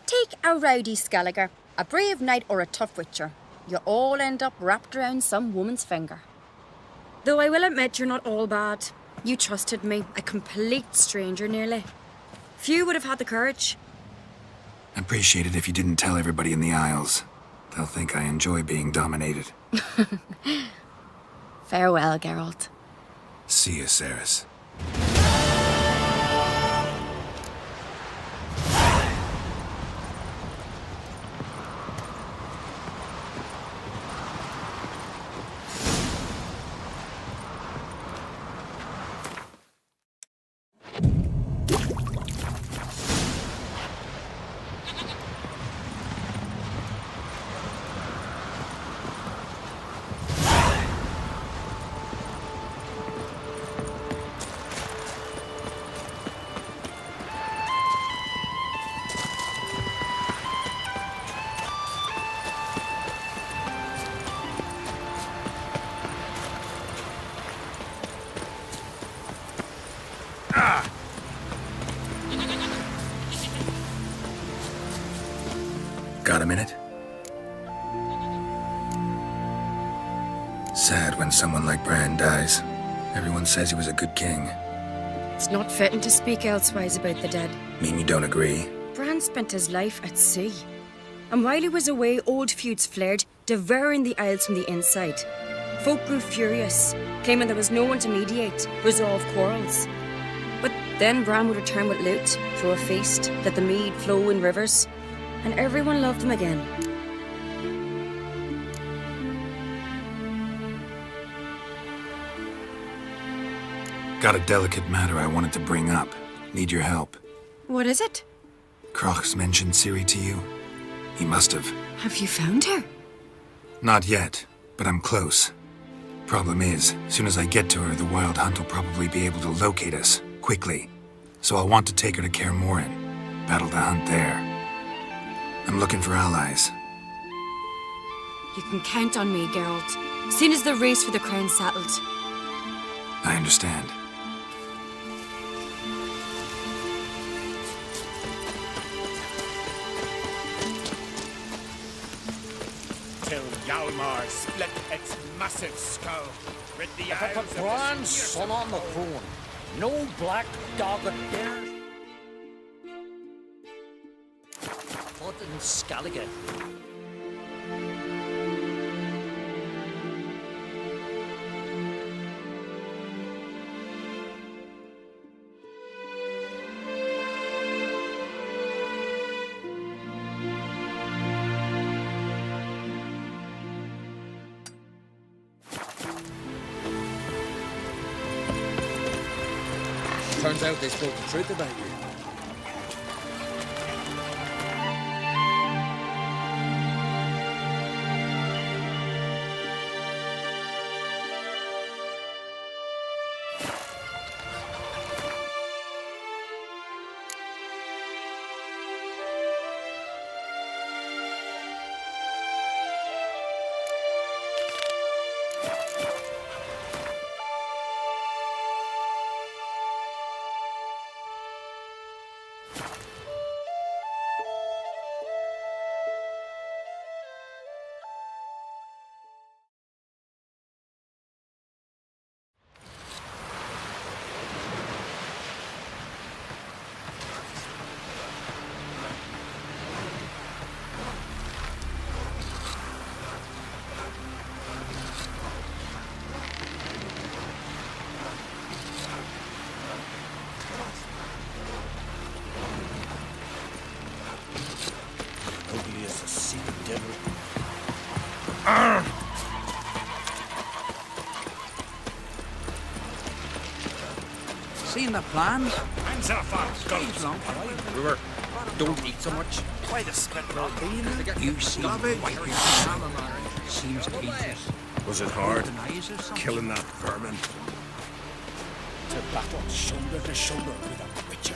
[SPEAKER 13] Take a rowdy Skellige, a brave knight or a tough witcher. You all end up wrapped around some woman's finger. Though I will admit you're not all bad. You trusted me, a complete stranger nearly. Few would have had the courage.
[SPEAKER 15] Appreciate it if you didn't tell everybody in the Isles. They'll think I enjoy being dominated.
[SPEAKER 13] Farewell, Geralt.
[SPEAKER 15] See you, Ceres. Got a minute? Sad when someone like Bran dies. Everyone says he was a good king.
[SPEAKER 13] It's not fitting to speak elsewise about the dead.
[SPEAKER 15] Mean you don't agree?
[SPEAKER 13] Bran spent his life at sea. And while he was away, old feuds flared, devouring the Isles from the inside. Folk grew furious, claiming there was no one to mediate, resolve quarrels. But then Bran would return with loot, throw a feast, let the mead flow in rivers, and everyone loved them again.
[SPEAKER 15] Got a delicate matter I wanted to bring up. Need your help.
[SPEAKER 13] What is it?
[SPEAKER 15] Croc's mentioned Ciri to you? He must have.
[SPEAKER 13] Have you found her?
[SPEAKER 15] Not yet, but I'm close. Problem is, soon as I get to her, the Wild Hunt will probably be able to locate us, quickly. So I'll want to take her to Kaer Mohan, battle the hunt there. I'm looking for allies.
[SPEAKER 13] You can count on me, Geralt. Soon as the race for the crown's settled.
[SPEAKER 15] I understand.
[SPEAKER 6] Till Hjalmar split its massive skull, rid the
[SPEAKER 7] If I
[SPEAKER 6] isles
[SPEAKER 7] put
[SPEAKER 6] of the
[SPEAKER 7] Bron's
[SPEAKER 6] fearsome
[SPEAKER 7] son on the throne, no black dog dares foot in Skellige. Turns out they spoke the truth about you.
[SPEAKER 6] ugly as a sea devil.
[SPEAKER 16] Seen the plans?
[SPEAKER 6] Hands off our guns.
[SPEAKER 16] Brewer, don't eat so much.
[SPEAKER 6] Why the spit roll?
[SPEAKER 16] You see, seems dangerous.
[SPEAKER 6] Was it hard, killing that vermin?
[SPEAKER 16] To battle shoulder to shoulder with a witcher.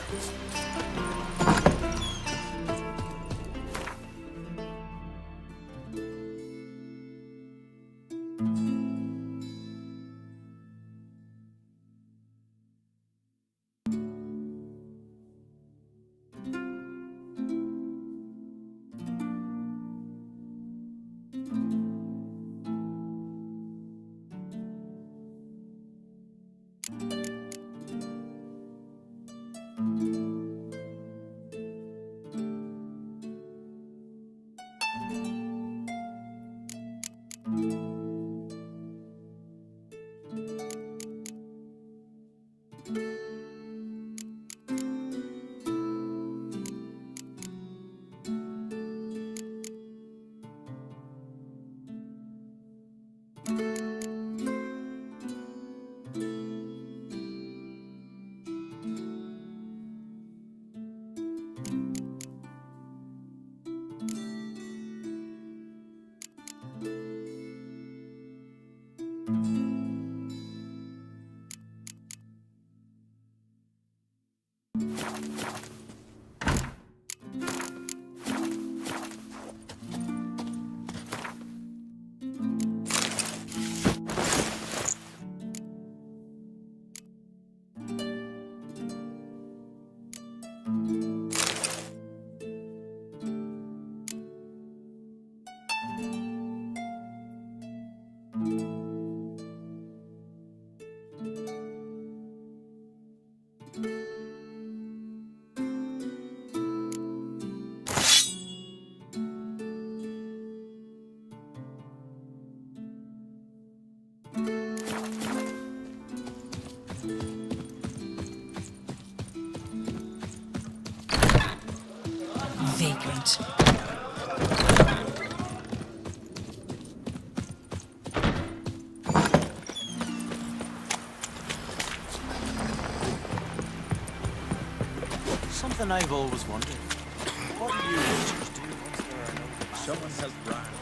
[SPEAKER 12] Vagrant.
[SPEAKER 16] Something I've always wondered. What do you witchers do once there are no... Someone help Brian.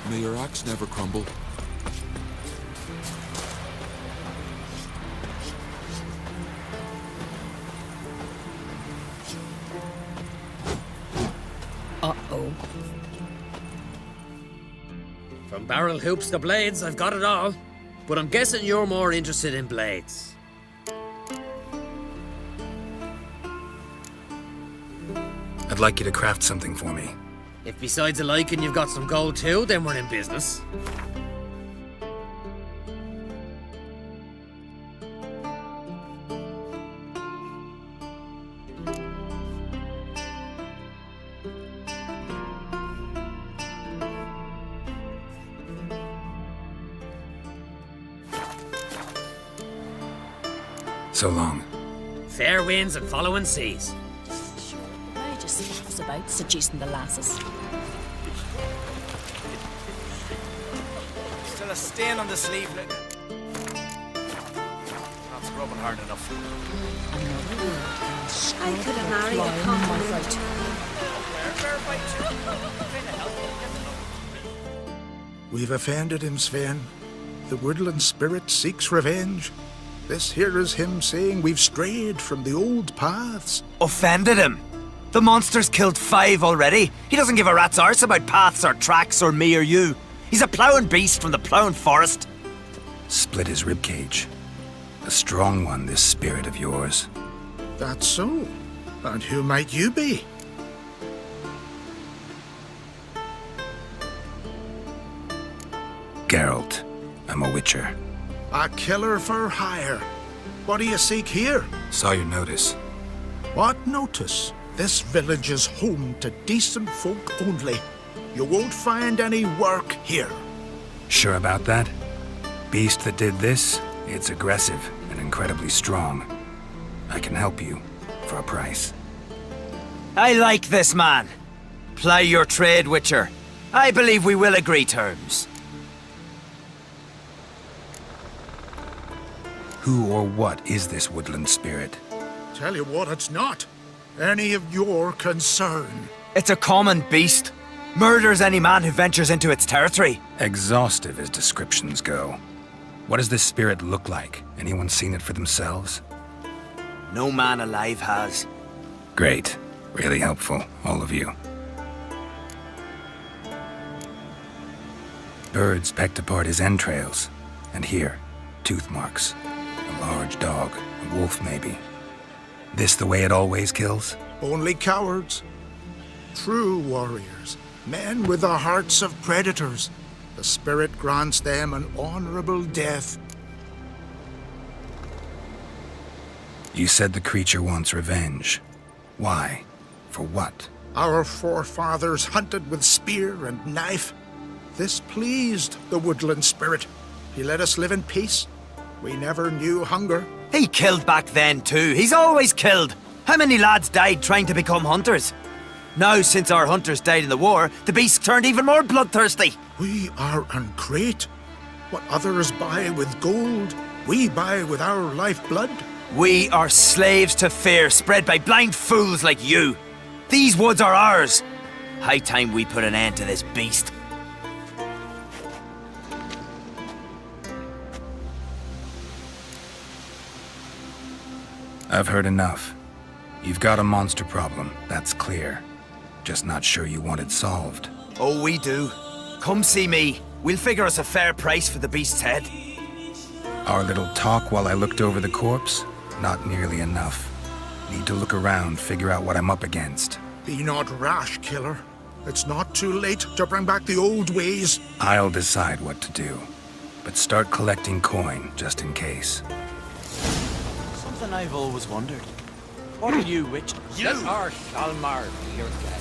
[SPEAKER 14] May your axe never crumble.
[SPEAKER 7] Uh-oh. From barrel hoops to blades, I've got it all. But I'm guessing you're more interested in blades.
[SPEAKER 15] I'd like you to craft something for me.
[SPEAKER 7] If besides a liking you've got some gold too, then we're in business.
[SPEAKER 15] So long.
[SPEAKER 7] Fair winds and following seas.
[SPEAKER 12] Sure, the guy just faffs about, seducing the lasses.
[SPEAKER 17] Still a stain on the sleeve, like. Not scrubbing hard enough.
[SPEAKER 11] I could have married a compliment.
[SPEAKER 18] We've offended him, Sven. The woodland spirit seeks revenge. This here is him saying we've strayed from the old paths.
[SPEAKER 17] Offended him? The monster's killed 5 already. He doesn't give a rat's arse about paths or tracks or me or you. He's a ploughing beast from the ploughing forest.
[SPEAKER 15] Split his ribcage. A strong one, this spirit of yours.
[SPEAKER 18] That's so. And who might you be?
[SPEAKER 15] Geralt. I'm a witcher.
[SPEAKER 18] A killer for hire. What do you seek here?
[SPEAKER 15] Saw your notice.
[SPEAKER 18] What notice? This village is home to decent folk only. You won't find any work here.
[SPEAKER 15] Sure about that? Beast that did this, it's aggressive and incredibly strong. I can help you for a price.
[SPEAKER 17] I like this man. Ply your trade, Witcher. I believe we will agree terms.
[SPEAKER 15] Who or what is this woodland spirit?
[SPEAKER 18] Tell you what, it's not any of your concern.
[SPEAKER 17] It's a common beast. Murders any man who ventures into its territory.
[SPEAKER 15] Exhaustive as descriptions go. What does this spirit look like? Anyone seen it for themselves?
[SPEAKER 17] No man alive has.
[SPEAKER 15] Great. Really helpful, all of you. Birds pecked apart his entrails. And here, tooth marks. A large dog, a wolf maybe. This the way it always kills?
[SPEAKER 18] Only cowards. True warriors. Men with the hearts of predators. The spirit grants them an honorable death.
[SPEAKER 15] You said the creature wants revenge. Why? For what?
[SPEAKER 18] Our forefathers hunted with spear and knife. This pleased the woodland spirit. He let us live in peace. We never knew hunger.
[SPEAKER 17] He killed back then too. He's always killed. How many lads died trying to become hunters? Now, since our hunters died in the war, the beast turned even more bloodthirsty.
[SPEAKER 18] We are uncrate. What others buy with gold, we buy with our lifeblood.
[SPEAKER 17] We are slaves to fear spread by blind fools like you. These woods are ours. High time we put an end to this beast.
[SPEAKER 15] I've heard enough. You've got a monster problem, that's clear. Just not sure you want it solved.
[SPEAKER 17] Oh, we do. Come see me. We'll figure us a fair price for the beast's head.
[SPEAKER 15] Our little talk while I looked over the corpse? Not nearly enough. Need to look around, figure out what I'm up against.
[SPEAKER 18] Be not rash, killer. It's not too late to bring back the old ways.
[SPEAKER 15] I'll decide what to do. But start collecting coin, just in case.
[SPEAKER 17] Something I've always wondered. What are you, witch?
[SPEAKER 7] You are Shalmar, your guy.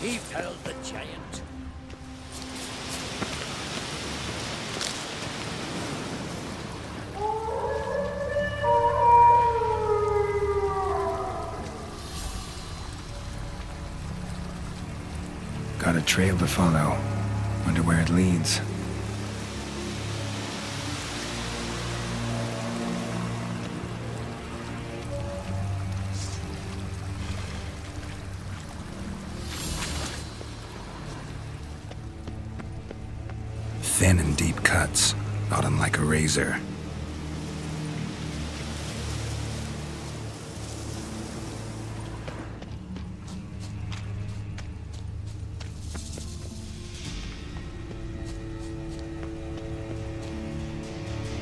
[SPEAKER 7] He felled the giant.
[SPEAKER 15] Got a trail to follow. Wonder where it leads. Thin and deep cuts, not unlike a razor.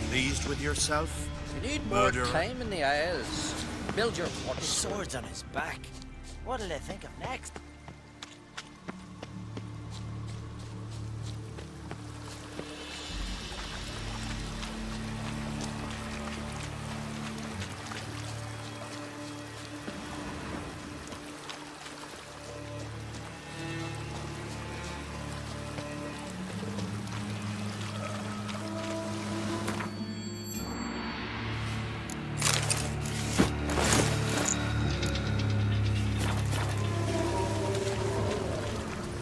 [SPEAKER 19] Pleased with yourself?
[SPEAKER 7] You need more time in the Isles. Build your water.
[SPEAKER 17] His sword's on his back. What'll they think of next?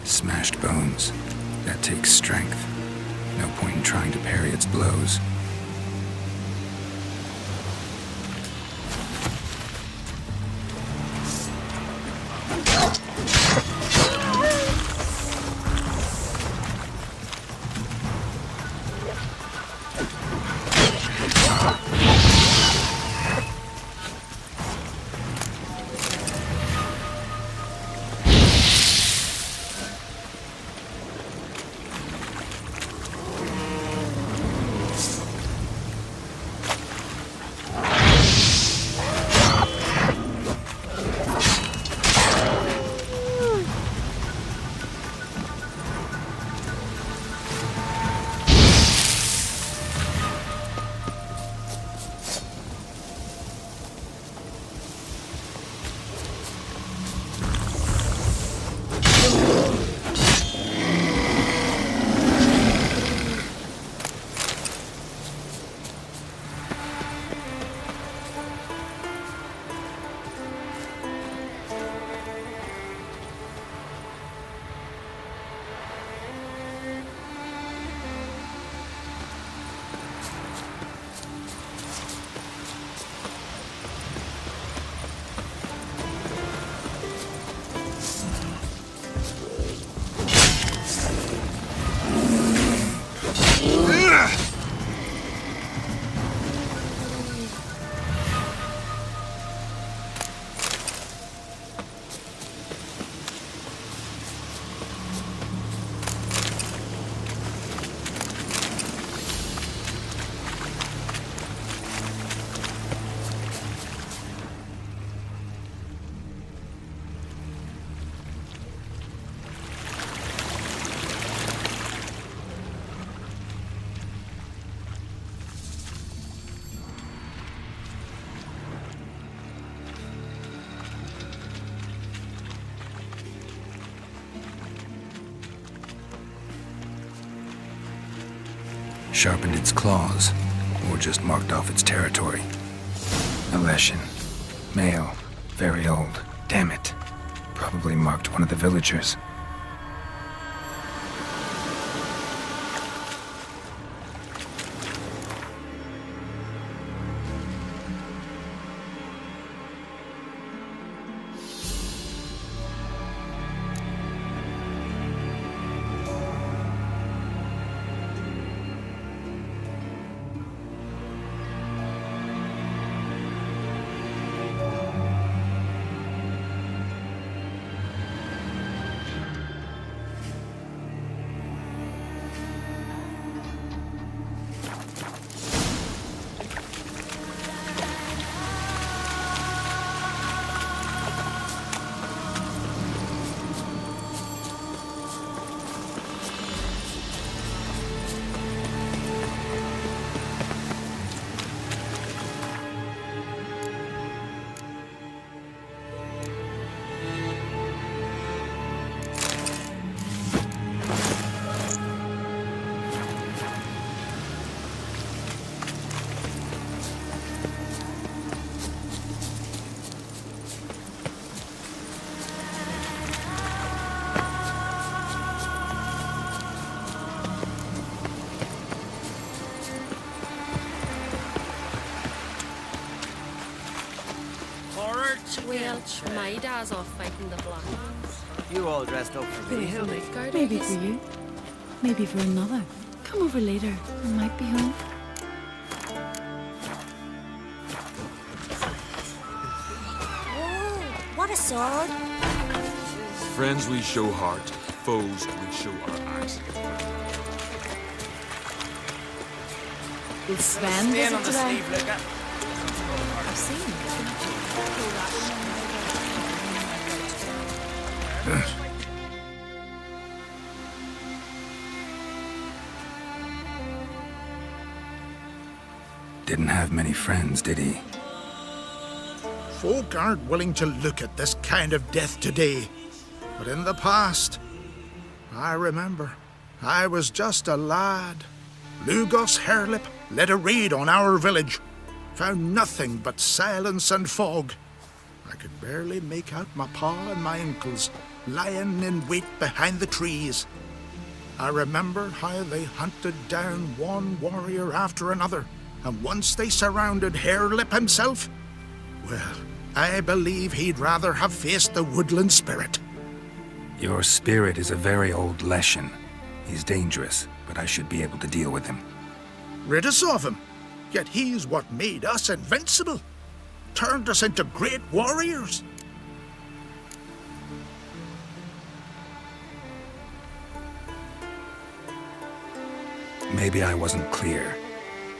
[SPEAKER 15] Smashed bones. That takes strength. No point in trying to parry its blows. Sharpened its claws, or just marked off its territory. A Leshen. Male. Very old. Damn it. Probably marked one of the villagers.
[SPEAKER 20] My dad's off fighting the black ones.
[SPEAKER 17] You all dressed up for me.
[SPEAKER 20] Maybe
[SPEAKER 12] Maybe for you. Maybe for another. come over later. I might be home.
[SPEAKER 4] Oh, what a sword.
[SPEAKER 14] Friends we show heart, foes we show our axe.
[SPEAKER 12] Will Sven visit today? I've seen him.
[SPEAKER 15] Didn't have many friends, did he?
[SPEAKER 18] Folk aren't willing to look at this kind of death today. But in the past, I remember, I was just a lad. Lugos Hairlip led a raid on our village. Found nothing but silence and fog. I could barely make out my pa and my uncles lying in wait behind the trees. I remember how they hunted down one warrior after another, and once they surrounded Hairlip himself, well, I believe he'd rather have faced the woodland spirit.
[SPEAKER 15] Your spirit is a very old Leshen. He's dangerous, but I should be able to deal with him.
[SPEAKER 18] Rid us of him, yet he's what made us invincible. Turned us into great warriors.
[SPEAKER 15] Maybe I wasn't clear.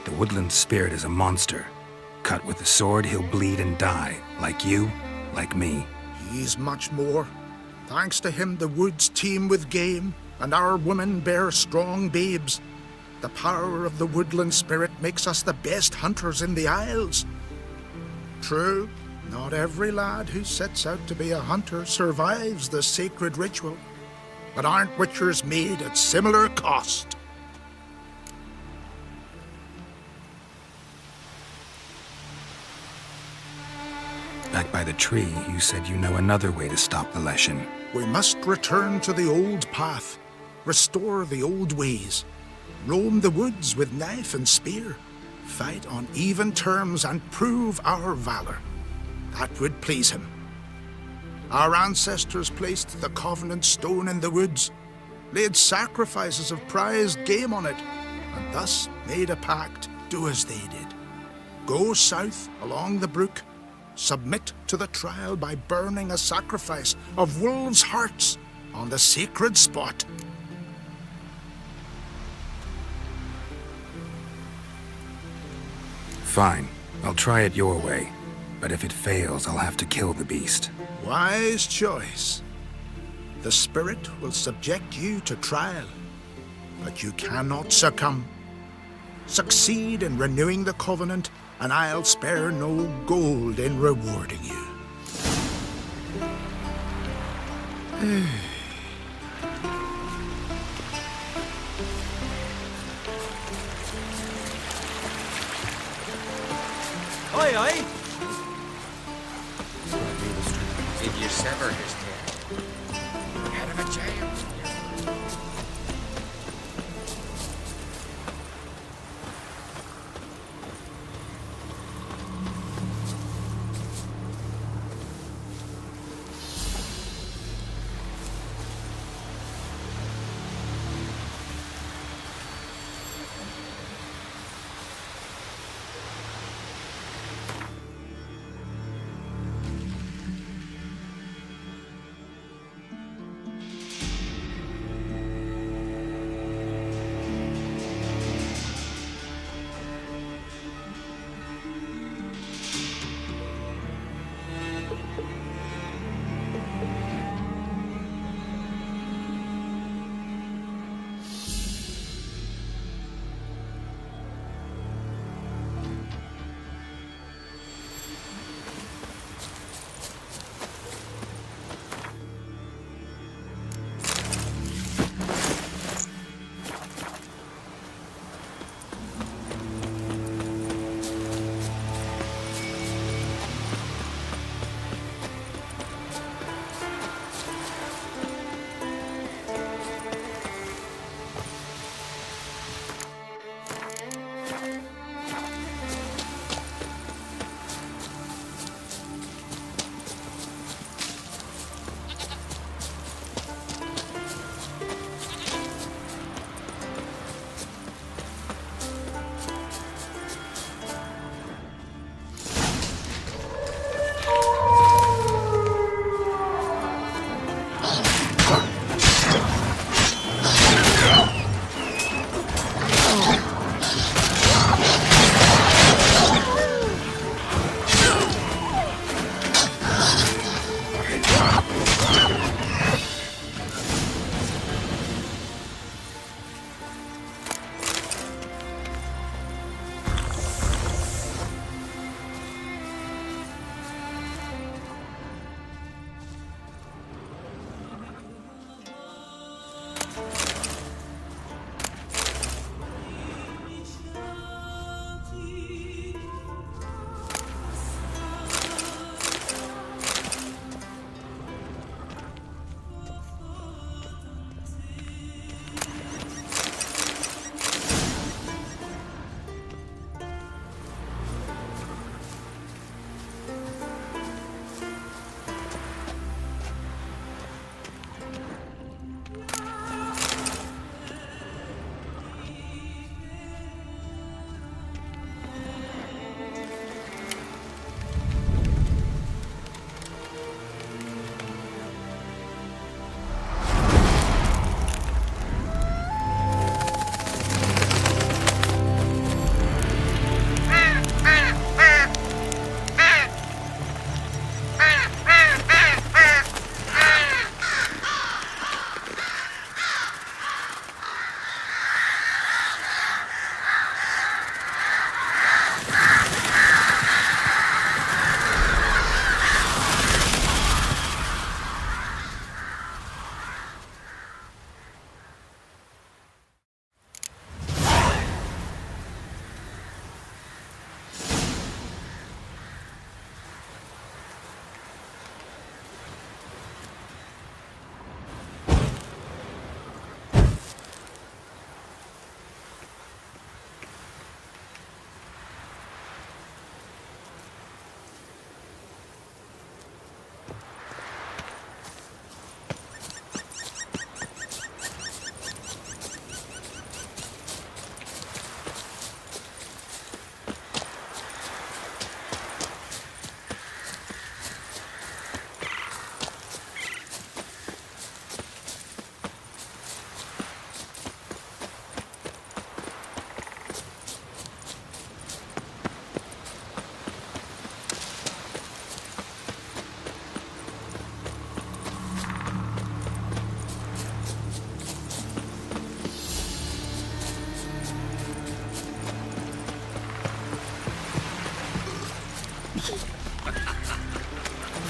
[SPEAKER 15] The woodland spirit is a monster. Cut with the sword, he'll bleed and die. Like you, like me.
[SPEAKER 18] He's much more. Thanks to him, the woods teem with game, and our women bear strong babes. The power of the woodland spirit makes us the best hunters in the Isles. True, not every lad who sets out to be a hunter survives the sacred ritual. But aren't witchers made at similar cost?
[SPEAKER 15] Back by the tree, you said you know another way to stop the Leshen.
[SPEAKER 18] We must return to the old path, restore the old ways, roam the woods with knife and spear, fight on even terms and prove our valor. That would please him. Our ancestors placed the Covenant Stone in the woods, laid sacrifices of prized game on it, and thus made a pact, do as they did. Go south along the brook, submit to the trial by burning a sacrifice of wolves' hearts on the sacred spot.
[SPEAKER 15] Fine, I'll try it your way. But if it fails, I'll have to kill the beast.
[SPEAKER 18] Wise choice. The spirit will subject you to trial, but you cannot succumb. Succeed in renewing the covenant, and I'll spare no gold in rewarding you.
[SPEAKER 17] Oi, oi!
[SPEAKER 9] Did you sever his tail? Out of a jail.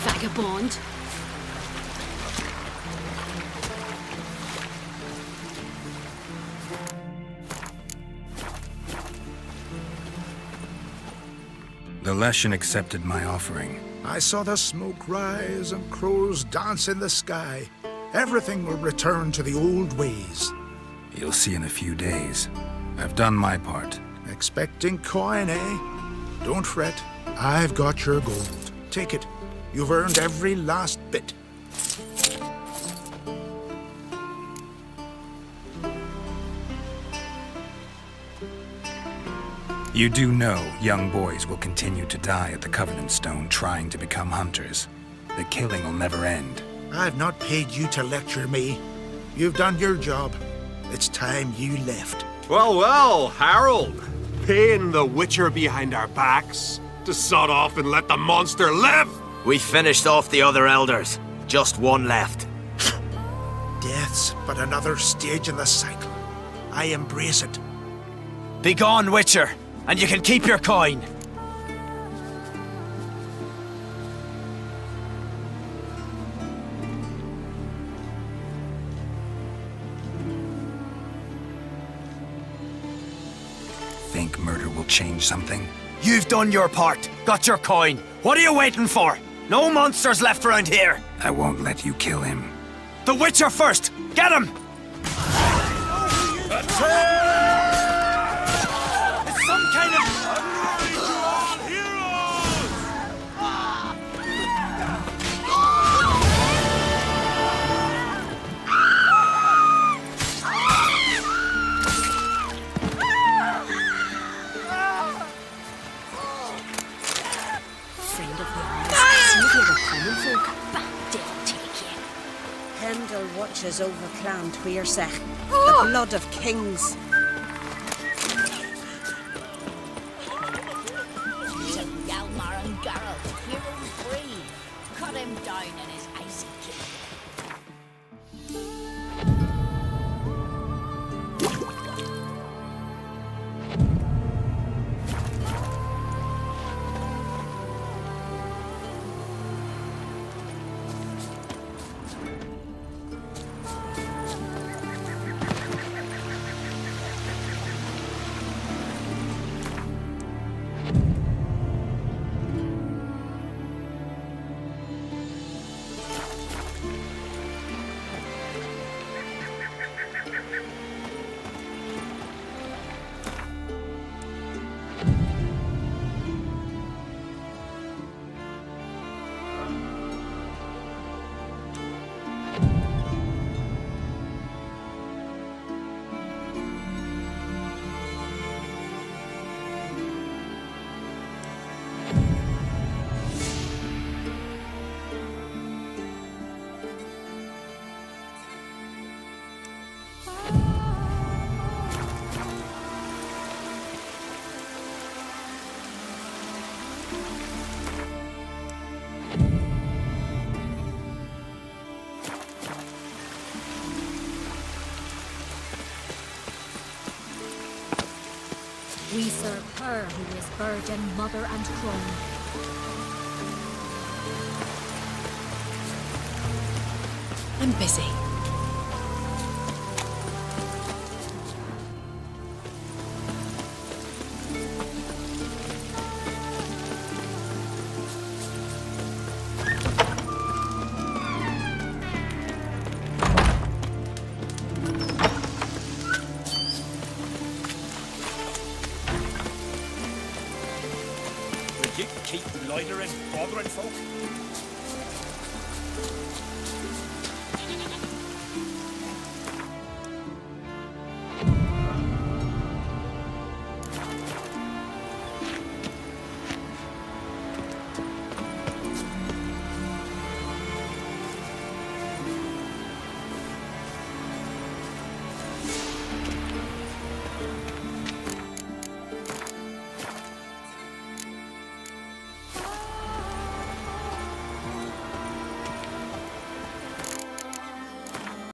[SPEAKER 4] vagabond.
[SPEAKER 15] The Leshen accepted my offering.
[SPEAKER 18] I saw the smoke rise and crows dance in the sky. Everything will return to the old ways.
[SPEAKER 15] You'll see in a few days. I've done my part.
[SPEAKER 18] Expecting coin, eh? Don't fret. I've got your gold. Take it. You've earned every last bit.
[SPEAKER 15] You do know young boys will continue to die at the Covenant Stone trying to become hunters. The killing will never end.
[SPEAKER 18] I've not paid you to lecture me. You've done your job. It's time you left.
[SPEAKER 10] Well, well, Harold. Paying the Witcher behind our backs to sod off and let the monster live.
[SPEAKER 17] We finished off the other elders. Just one left.
[SPEAKER 18] Death's but another stage in the cycle. I embrace it.
[SPEAKER 17] Be gone, Witcher, and you can keep your coin.
[SPEAKER 15] Think murder will change something?
[SPEAKER 17] You've done your part. Got your coin. What are you waiting for? No monsters left around here.
[SPEAKER 15] I won't let you kill him.
[SPEAKER 17] The Witcher first! Get him! It's some kind of...
[SPEAKER 11] Pendle watches over Clan Tweersech, the blood of kings.
[SPEAKER 12] To Hjalmar and Geralt, heroes free. Cut him down in his icy cave.
[SPEAKER 4] We serve her who is virgin, mother, and crone.
[SPEAKER 12] I'm busy.
[SPEAKER 16] Keep loitering, bothering folk.